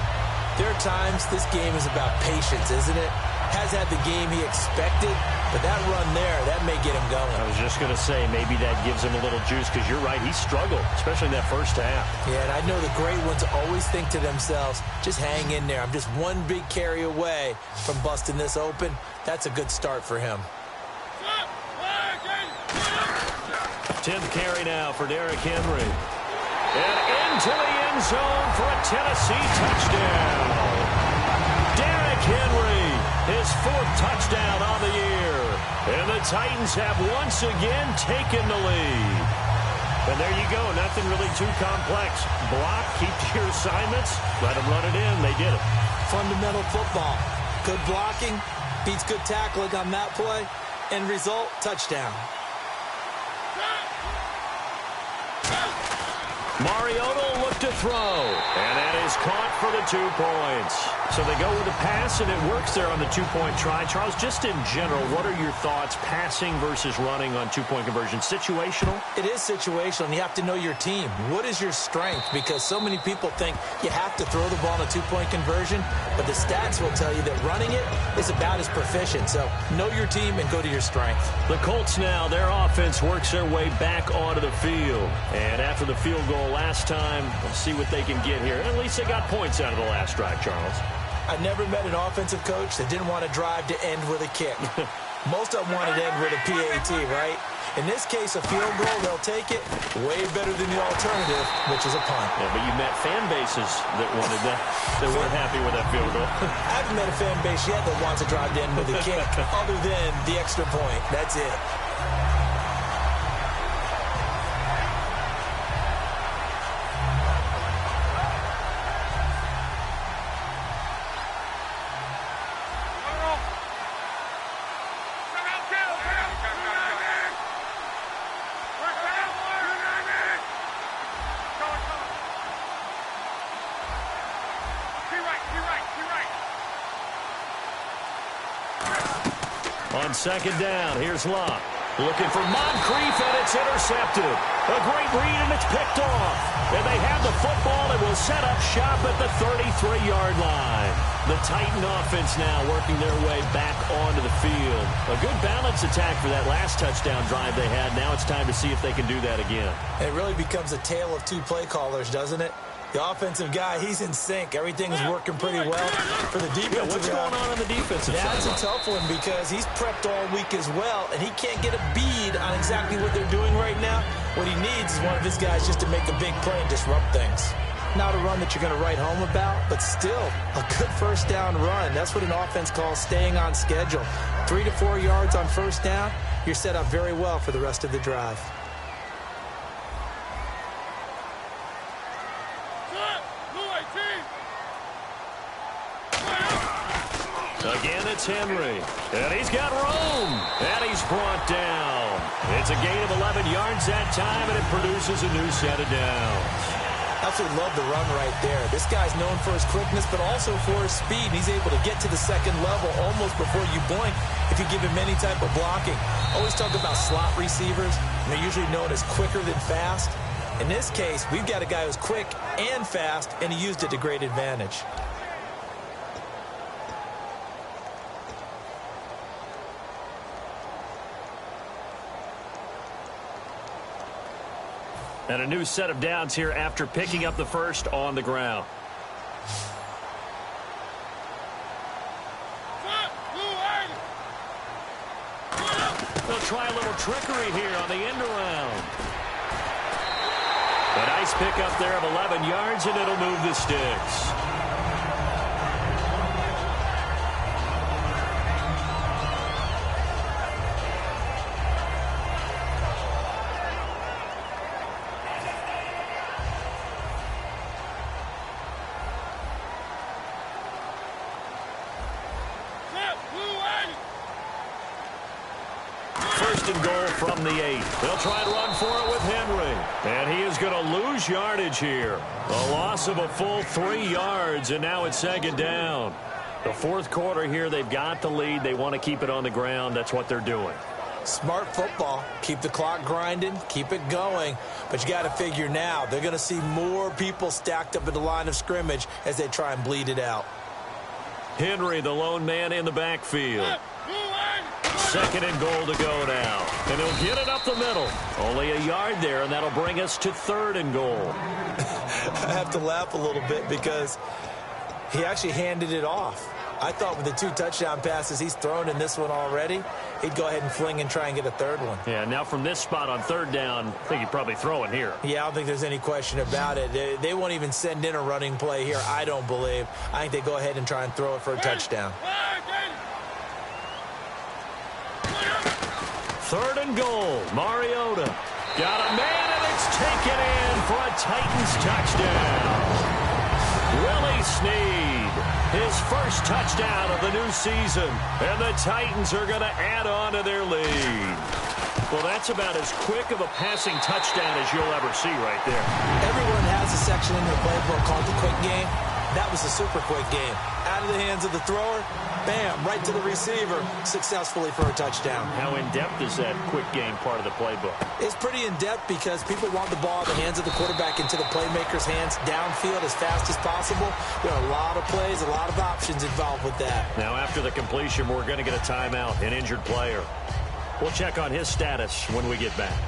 there are times this game is about patience, isn't it? Has had the game he expected, but that run there, that may get him going. I was just going to say, maybe that gives him a little juice, because you're right, he struggled, especially in that first half. Yeah, and I know the great ones always think to themselves, just hang in there. I'm just one big carry away from busting this open. That's a good start for him. 10th carry now for Derrick Henry. And into the end zone for a Tennessee touchdown. Derrick Henry, his 4th touchdown on the year. And the Titans have once again taken the lead. And there you go, nothing really too complex. Block, keep to your assignments, let them run it in. They did it. Fundamental football. Good blocking, beats good tackling on that play. End result, touchdown. Mariota will look to throw, and that is caught for the 2 points. So they go with a pass, and it works there on the 2-point try. Charles, just in general, what are your thoughts passing versus running on 2-point conversion? Situational? It is situational, and you have to know your team. What is your strength? Because so many people think you have to throw the ball in a 2-point conversion, but the stats will tell you that running it is about as proficient. So know your team and go to your strength. The Colts now, their offense works their way back onto the field. And after the field goal last time, we'll see what they can get here. At least they got points out of the last drive, Charles. I never met an offensive coach that didn't want to drive to end with a kick. Most of them wanted to end with a PAT, right? In this case, a field goal, they'll take it. Way better than the alternative, which is a punt. Yeah, but you met fan bases that wanted that, that weren't happy with that field goal. I haven't met a fan base yet that wants to drive to end with a kick other than the extra point. That's it. On 2nd down, here's Locke. Looking for Moncrief, and it's intercepted. A great read, and it's picked off. And they have the football and will set up shop at the 33-yard line. The Titan offense now working their way back onto the field. A good balance attack for that last touchdown drive they had. Now it's time to see if they can do that again. It really becomes a tale of 2 play callers, doesn't it? The offensive guy, he's in sync. Everything's working pretty well for the defensive guy. What's going on the defensive side? That's a tough one because he's prepped all week as well, and he can't get a bead on exactly what they're doing right now. What he needs is one of his guys just to make a big play and disrupt things. Not a run that you're going to write home about, but still a good first down run. That's what an offense calls staying on schedule. 3 to 4 yards on first down, you're set up very well for the rest of the drive. Again, it's Henry. And he's got room. And he's brought down. It's a gain of 11 yards that time, and it produces a new set of downs. I absolutely love the run right there. This guy's known for his quickness, but also for his speed. And he's able to get to the second level almost before you blink if you give him any type of blocking. Always talk about slot receivers, and they're usually known as quicker than fast. In this case, we've got a guy who's quick and fast, and he used it to great advantage. And a new set of downs here after picking up the first on the ground. They'll try a little trickery here on the end around. A nice pickup there of 11 yards, and it'll move the sticks. Goal from the 8. They'll try and run for it with Henry. And he is going to lose yardage here. A loss of a full 3 yards, and now it's second down. The fourth quarter here, they've got the lead. They want to keep it on the ground. That's what they're doing. Smart football. Keep the clock grinding. Keep it going. But you got to figure now, they're going to see more people stacked up at the line of scrimmage as they try and bleed it out. Henry, the lone man in the backfield. Second and goal to go now. And he'll get it up the middle. Only a yard there, and that'll bring us to third and goal. I have to laugh a little bit because he actually handed it off. I thought with the 2 touchdown passes he's thrown in this one already, he'd go ahead and fling and try and get a third one. Yeah, now from this spot on third down, I think he'd probably throw it here. Yeah, I don't think there's any question about it. They won't even send in a running play here, I don't believe. I think they go ahead and try and throw it for a touchdown. Third and goal. Mariota got a man, and it's taken in for a Titans touchdown. Willie Snead, his first touchdown of the new season. And the Titans are going to add on to their lead. Well, that's about as quick of a passing touchdown as you'll ever see right there. Everyone has a section in their playbook called the quick game. That was a super quick game. Out of the hands of the thrower, bam, right to the receiver, successfully for a touchdown. How in-depth is that quick game part of the playbook? It's pretty in-depth because people want the ball in the hands of the quarterback into the playmaker's hands downfield as fast as possible. There are a lot of plays, a lot of options involved with that. Now, after the completion, we're going to get a timeout, an injured player. We'll check on his status when we get back.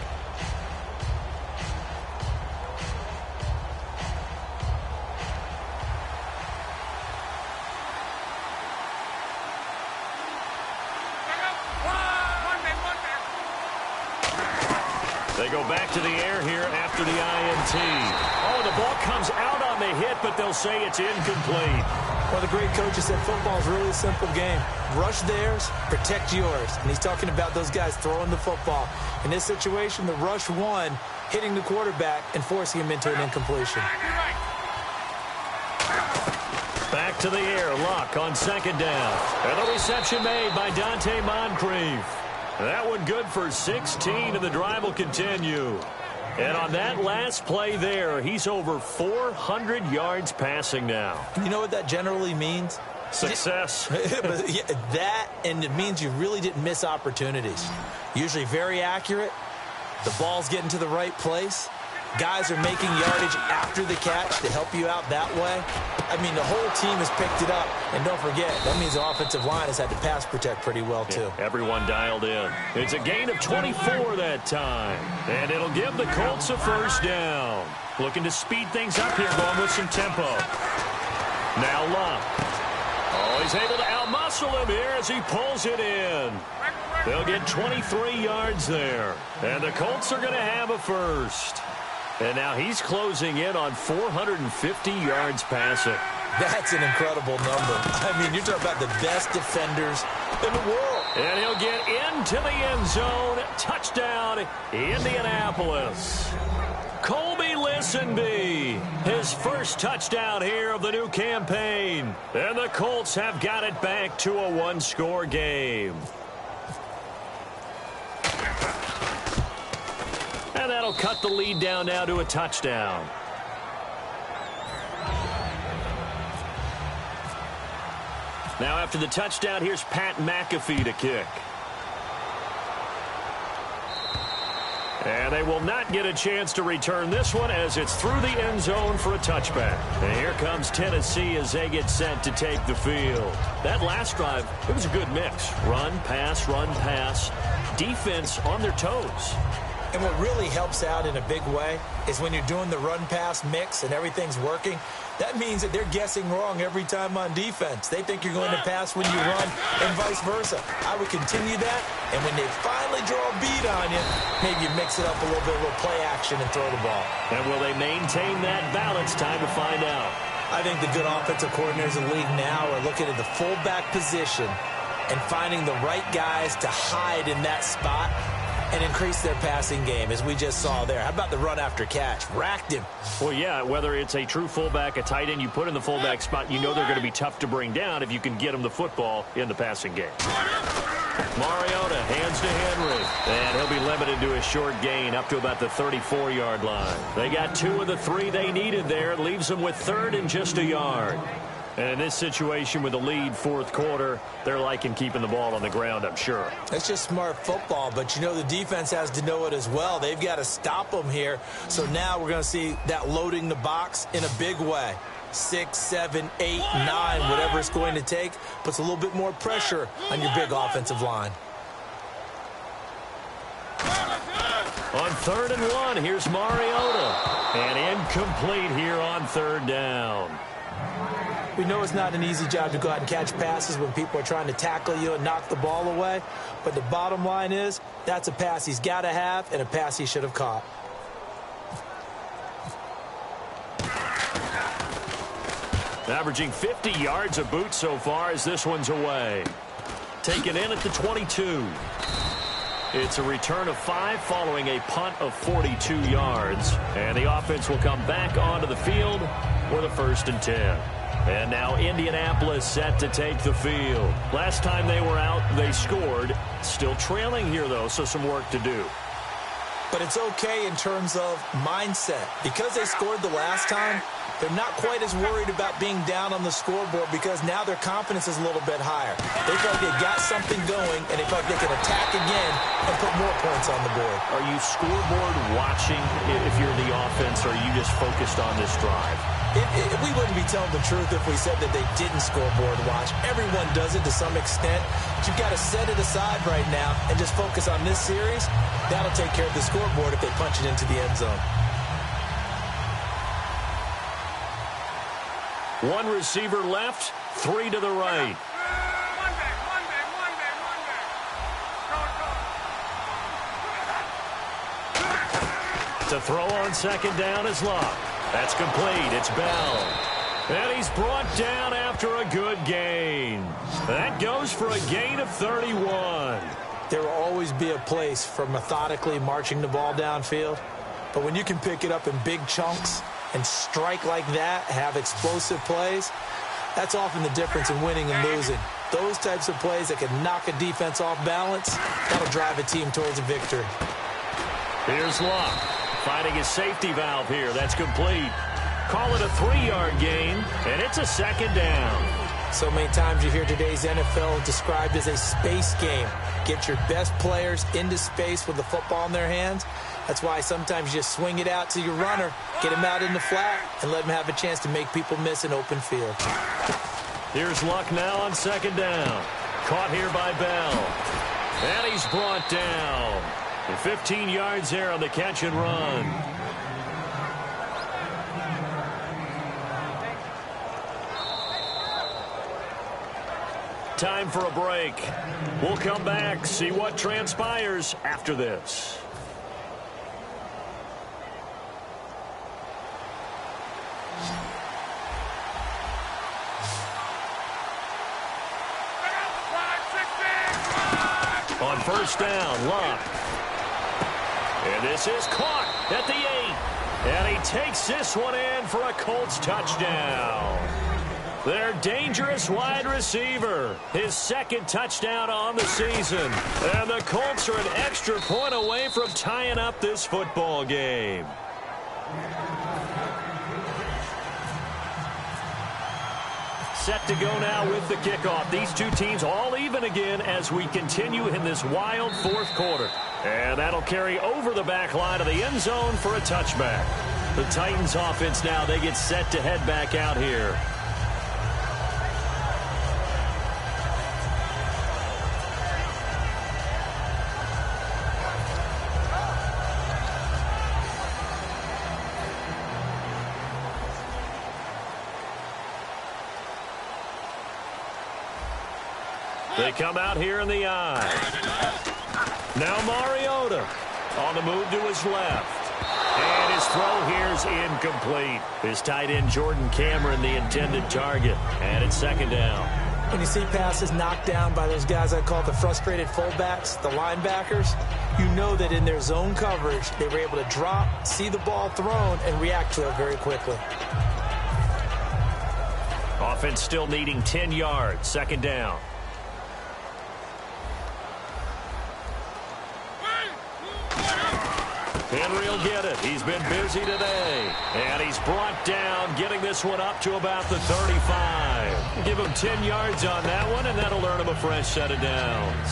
They go back to the air here after the INT. Oh, the ball comes out on the hit, but they'll say it's incomplete. Well, the great coaches said football is really a simple game. Rush theirs, protect yours. And he's talking about those guys throwing the football. In this situation, the rush won, hitting the quarterback and forcing him into an incompletion. Back to the air, Luck on second down. And the reception made by Dante Moncrief. That one good for 16, and the drive will continue. And on that last play there, he's over 400 yards passing now. You know what that generally means? Success. That, and it means you really didn't miss opportunities. Usually very accurate. The ball's getting to the right place. Guys are making yardage after the catch to help you out that way. I mean, the whole team has picked it up. And don't forget, that means the offensive line has had to pass protect pretty well, too. Yeah, everyone dialed in. It's a gain of 24 that time. And it'll give the Colts a first down. Looking to speed things up here, going with some tempo. Now Luck. Oh, he's able to outmuscle him here as he pulls it in. They'll get 23 yards there. And the Colts are going to have a first. And now he's closing in on 450 yards passing. That's an incredible number. I mean, you're talking about the best defenders in the world. And he'll get into the end zone. Touchdown, Indianapolis. Colby Listenby, his first touchdown here of the new campaign. And the Colts have got it back to a one-score game. And that'll cut the lead down now to a touchdown. Now after the touchdown, here's Pat McAfee to kick. And they will not get a chance to return this one as it's through the end zone for a touchback. And here comes Tennessee as they get set to take the field. That last drive, it was a good mix. Run, pass, defense on their toes. And what really helps out in a big way is when you're doing the run-pass mix and everything's working, that means that they're guessing wrong every time on defense. They think you're going to pass when you run and vice versa. I would continue that, and when they finally draw a beat on you, maybe you mix it up a little bit, a little play action and throw the ball. And will they maintain that balance? Time to find out. I think the good offensive coordinators in the league now are looking at the fullback position and finding the right guys to hide in that spot and increase their passing game, as we just saw there. How about the run after catch? Racked him. Well, yeah, whether it's a true fullback, a tight end you put in the fullback spot, you know they're going to be tough to bring down if you can get them the football in the passing game. Mariota hands to Henry, and he'll be limited to a short gain up to about the 34-yard line. They got 2 of the 3 they needed there. It leaves them with 3rd and just a yard. And in this situation with the lead fourth quarter, they're liking keeping the ball on the ground, I'm sure. It's just smart football, but you know the defense has to know it as well. They've got to stop them here. So now we're going to see that loading the box in a big way. 6, 7, 8, 9, whatever it's going to take, puts a little bit more pressure on your big offensive line. On 3rd and 1, here's Mariota. And incomplete here on 3rd down. We know it's not an easy job to go out and catch passes when people are trying to tackle you and knock the ball away. But the bottom line is, that's a pass he's got to have and a pass he should have caught. Averaging 50 yards a boot so far as this one's away. Taken in at the 22. It's a return of 5 following a punt of 42 yards. And the offense will come back onto the field for the 1st and 10. And now Indianapolis set to take the field. Last time they were out, they scored. Still trailing here, though, so some work to do. But it's okay in terms of mindset. Because they scored the last time, they're not quite as worried about being down on the scoreboard because now their confidence is a little bit higher. They feel like they've got something going, and they feel like they can attack again and put more points on the board. Are you scoreboard watching if you're the offense, or are you just focused on this drive? We wouldn't be telling the truth if we said that they didn't scoreboard watch. Everyone does it to some extent. But you've got to set it aside right now and just focus on this series. That'll take care of the scoreboard if they punch it into the end zone. 1 receiver left, 3 to the right. To throw on 2nd down is Locke. That's complete. It's Bell. And he's brought down after a good gain. That goes for a gain of 31. There will always be a place for methodically marching the ball downfield. But when you can pick it up in big chunks and strike like that, have explosive plays, that's often the difference in winning and losing. Those types of plays that can knock a defense off balance, that'll drive a team towards a victory. Here's Locke. Finding his safety valve here. That's complete. Call it a 3-yard gain, and it's a 2nd down. So many times you hear today's NFL described as a space game. Get your best players into space with the football in their hands. That's why sometimes you just swing it out to your runner, get him out in the flat, and let him have a chance to make people miss an open field. Here's Luck now on 2nd down. Caught here by Bell. And he's brought down. 15 yards there on the catch and run. Time for a break. We'll come back, see what transpires after this. On 1st down, Luck. And this is caught at the 8. And he takes this one in for a Colts touchdown. Their dangerous wide receiver. His 2nd touchdown on the season. And the Colts are an extra point away from tying up this football game. set to go now with the kickoff. These two teams all even again as we continue in this wild fourth quarter. And that'll carry over the back line of the end zone for a touchback. The Titans offense now, they get set to head back out here. They come out here in the eye. Now Mariota on the move to his left. And his throw here's incomplete. His tight end Jordan Cameron the intended target. And it's second down. When you see passes knocked down by those guys I call the frustrated fullbacks, the linebackers, you know that in their zone coverage, they were able to drop, see the ball thrown, and react to it very quickly. Offense still needing 10 yards. Second down. Henry will get it. He's been busy today. And he's brought down, getting this one up to about the 35. Give him 10 yards on that one, and that'll earn him a fresh set of downs.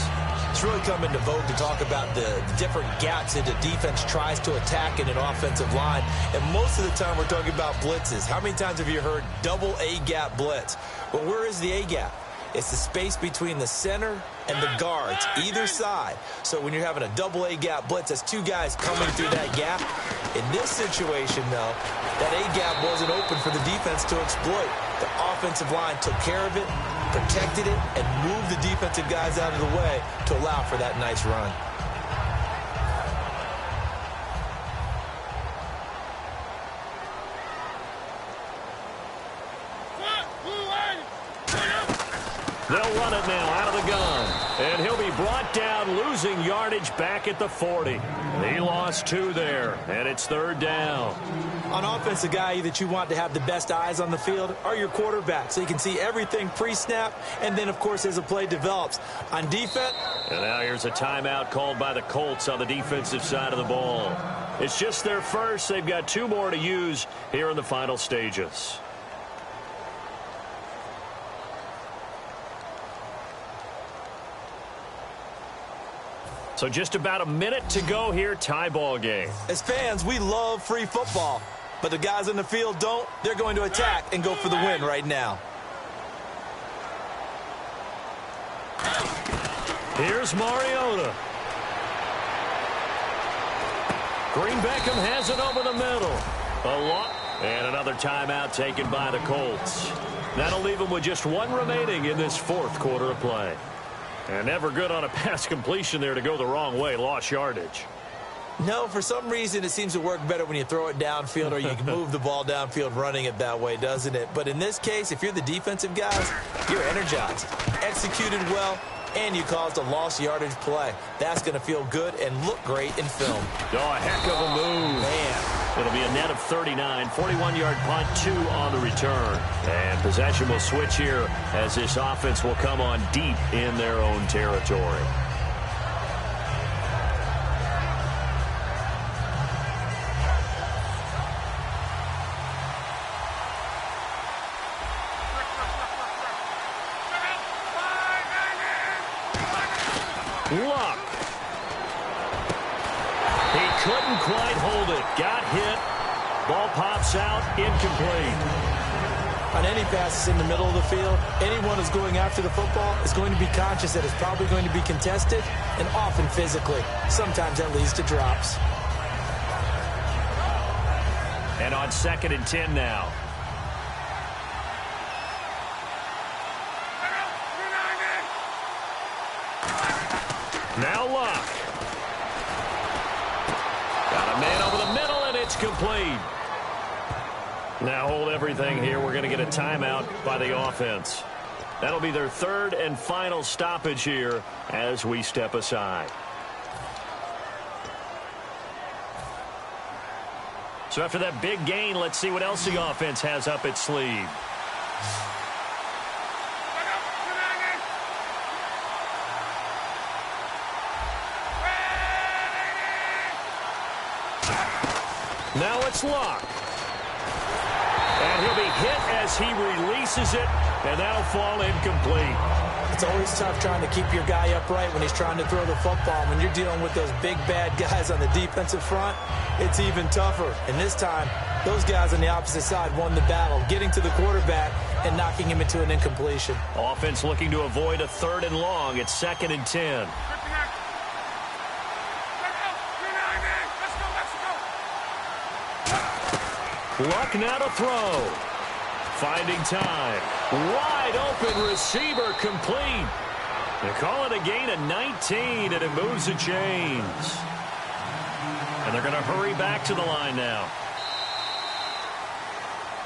It's really come into vogue to talk about the different gaps that the defense tries to attack in an offensive line. And most of the time we're talking about blitzes. How many times have you heard double A-gap blitz? Well, where is the A-gap? It's the space between the center and the guards, either side. So when you're having a double A-gap blitz, that's two guys coming through that gap. In this situation, though, that A-gap wasn't open for the defense to exploit. The offensive line took care of it, protected it, and moved the defensive guys out of the way to allow for that nice run. They'll run it now out of the gun. And he'll be brought down, losing yardage back at the 40. He lost 2 there, and it's third down. On offense, the guy that you want to have the best eyes on the field are your quarterbacks, so you can see everything pre-snap, and then, of course, as the play develops. On defense. And now here's a timeout called by the Colts on the defensive side of the ball. It's just their first. They've got 2 more to use here in the final stages. So just about a minute to go here, tie ball game. As fans, we love free football, but the guys in the field don't. They're going to attack and go for the win right now. Here's Mariota. Green Beckham has it over the middle. And another timeout taken by the Colts. That'll leave them with just 1 remaining in this fourth quarter of play. And never good on a pass completion there to go the wrong way. Lost yardage. No, for some reason it seems to work better when you throw it downfield or you can move the ball downfield running it that way, doesn't it? But in this case, if you're the defensive guys, you're energized, executed well, and you caused a lost yardage play. That's going to feel good and look great in film. Oh, a heck of a move. Man. It'll be a net of 39, 41-yard punt, 2 on the return. And possession will switch here as this offense will come on deep in their own territory. Luck. He couldn't quite hold it. Got hit. Ball pops out. Incomplete. On any passes in the middle of the field, anyone who's going after the football is going to be conscious that it's probably going to be contested and often physically. Sometimes that leads to drops. And on 2nd and 10 now. Now Luck. Got a man over the middle, and it's complete. Now hold everything here. We're going to get a timeout by the offense. That'll be their 3rd and final stoppage here as we step aside. So after that big gain, let's see what else the offense has up its sleeve. Now it's Luck. And he'll be hit as he releases it and that'll fall incomplete. It's always tough trying to keep your guy upright when he's trying to throw the football. When you're dealing with those big, bad guys on the defensive front, it's even tougher. And this time, those guys on the opposite side won the battle, getting to the quarterback and knocking him into an incompletion. Offense looking to avoid a 3rd and long. It's 2nd and 10. Luck now to throw. Finding time. Wide open receiver complete. They call it a gain of 19, and it moves the chains. And they're going to hurry back to the line now.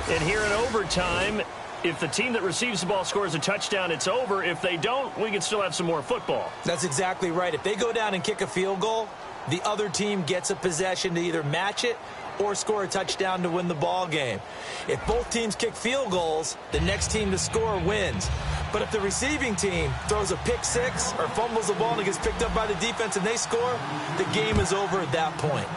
And here in overtime, if the team that receives the ball scores a touchdown, it's over. If they don't, we can still have some more football. That's exactly right. If they go down and kick a field goal, the other team gets a possession to either match it or score a touchdown to win the ball game. If both teams kick field goals, the next team to score wins. But if the receiving team throws a pick six or fumbles the ball and it gets picked up by the defense and they score, the game is over at that point.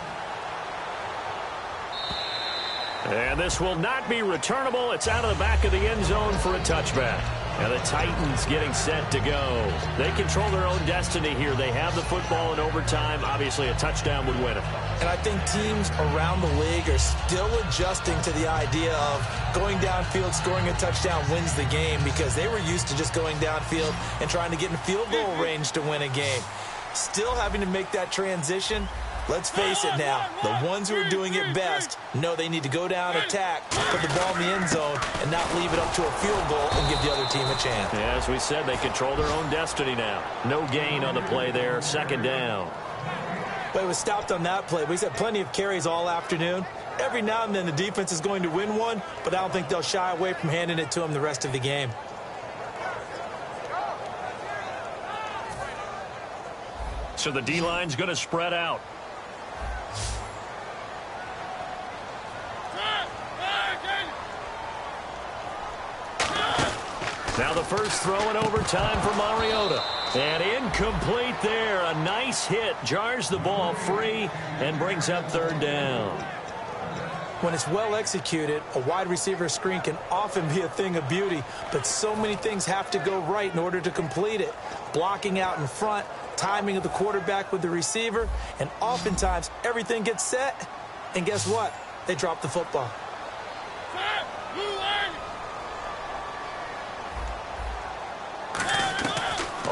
And this will not be returnable. It's out of the back of the end zone for a touchback. And the Titans getting set to go. They control their own destiny here. They have the football in overtime. Obviously, a touchdown would win it. And I think teams around the league are still adjusting to the idea of going downfield, scoring a touchdown wins the game, because they were used to just going downfield and trying to get in field goal range to win a game. Still having to make that transition. Let's face it now, the ones who are doing it best know they need to go down, attack, put the ball in the end zone, and not leave it up to a field goal and give the other team a chance. Yeah, as we said, they control their own destiny now. No gain on the play there, 2nd down. But it was stopped on that play. We said plenty of carries all afternoon. Every now and then the defense is going to win one, but I don't think they'll shy away from handing it to them the rest of the game. So the D-line's going to spread out. Now the first throw in overtime for Mariota. And incomplete there. A nice hit. Jars the ball free and brings up 3rd down. When it's well executed, a wide receiver screen can often be a thing of beauty, but so many things have to go right in order to complete it. Blocking out in front, timing of the quarterback with the receiver, and oftentimes everything gets set, and guess what? They drop the football.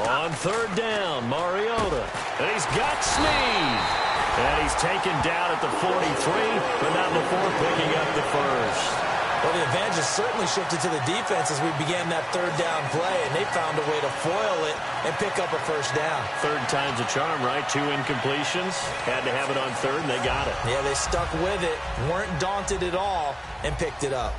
On 3rd down, Mariota. And he's got Snead. And he's taken down at the 43, but not before picking up the first. Well, the advantage has certainly shifted to the defense as we began that 3rd down play, and they found a way to foil it and pick up a first down. 3rd time's a charm, right? 2 incompletions. Had to have it on 3rd, and they got it. Yeah, they stuck with it, weren't daunted at all, and picked it up.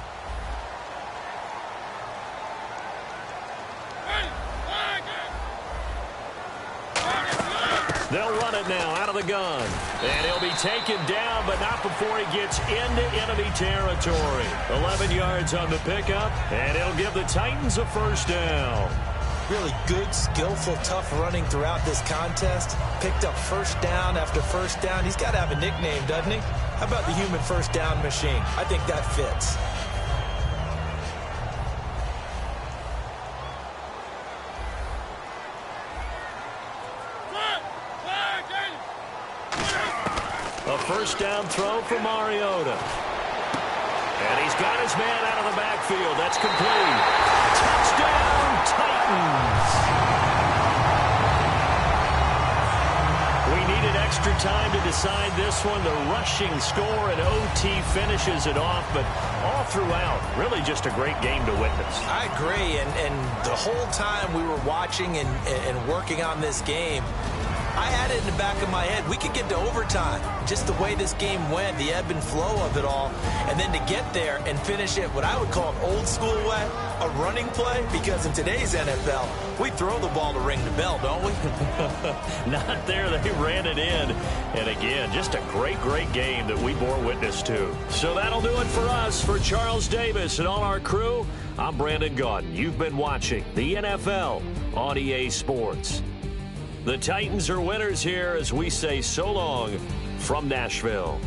They'll run it now out of the gun. And he'll be taken down, but not before he gets into enemy territory. 11 yards on the pickup, and it'll give the Titans a first down. Really good, skillful, tough running throughout this contest. Picked up first down after first down. He's got to have a nickname, doesn't he? How about the human first down machine? I think that fits. A first down throw for Mariota. And he's got his man out of the backfield. That's complete. Touchdown, Titans. We needed extra time to decide this one. The rushing score and OT finishes it off, but all throughout, really just a great game to witness. I agree, and the whole time we were watching and working on this game, I had it in the back of my head. We could get to overtime. Just the way this game went, the ebb and flow of it all. And then to get there and finish it what I would call an old school way, a running play. Because in today's NFL, we throw the ball to ring the bell, don't we? Not there. They ran it in. And again, just a great, great game that we bore witness to. So that'll do it for us. For Charles Davis and all our crew, I'm Brandon Gaudin. You've been watching the NFL on EA Sports. The Titans are winners here as we say so long from Nashville.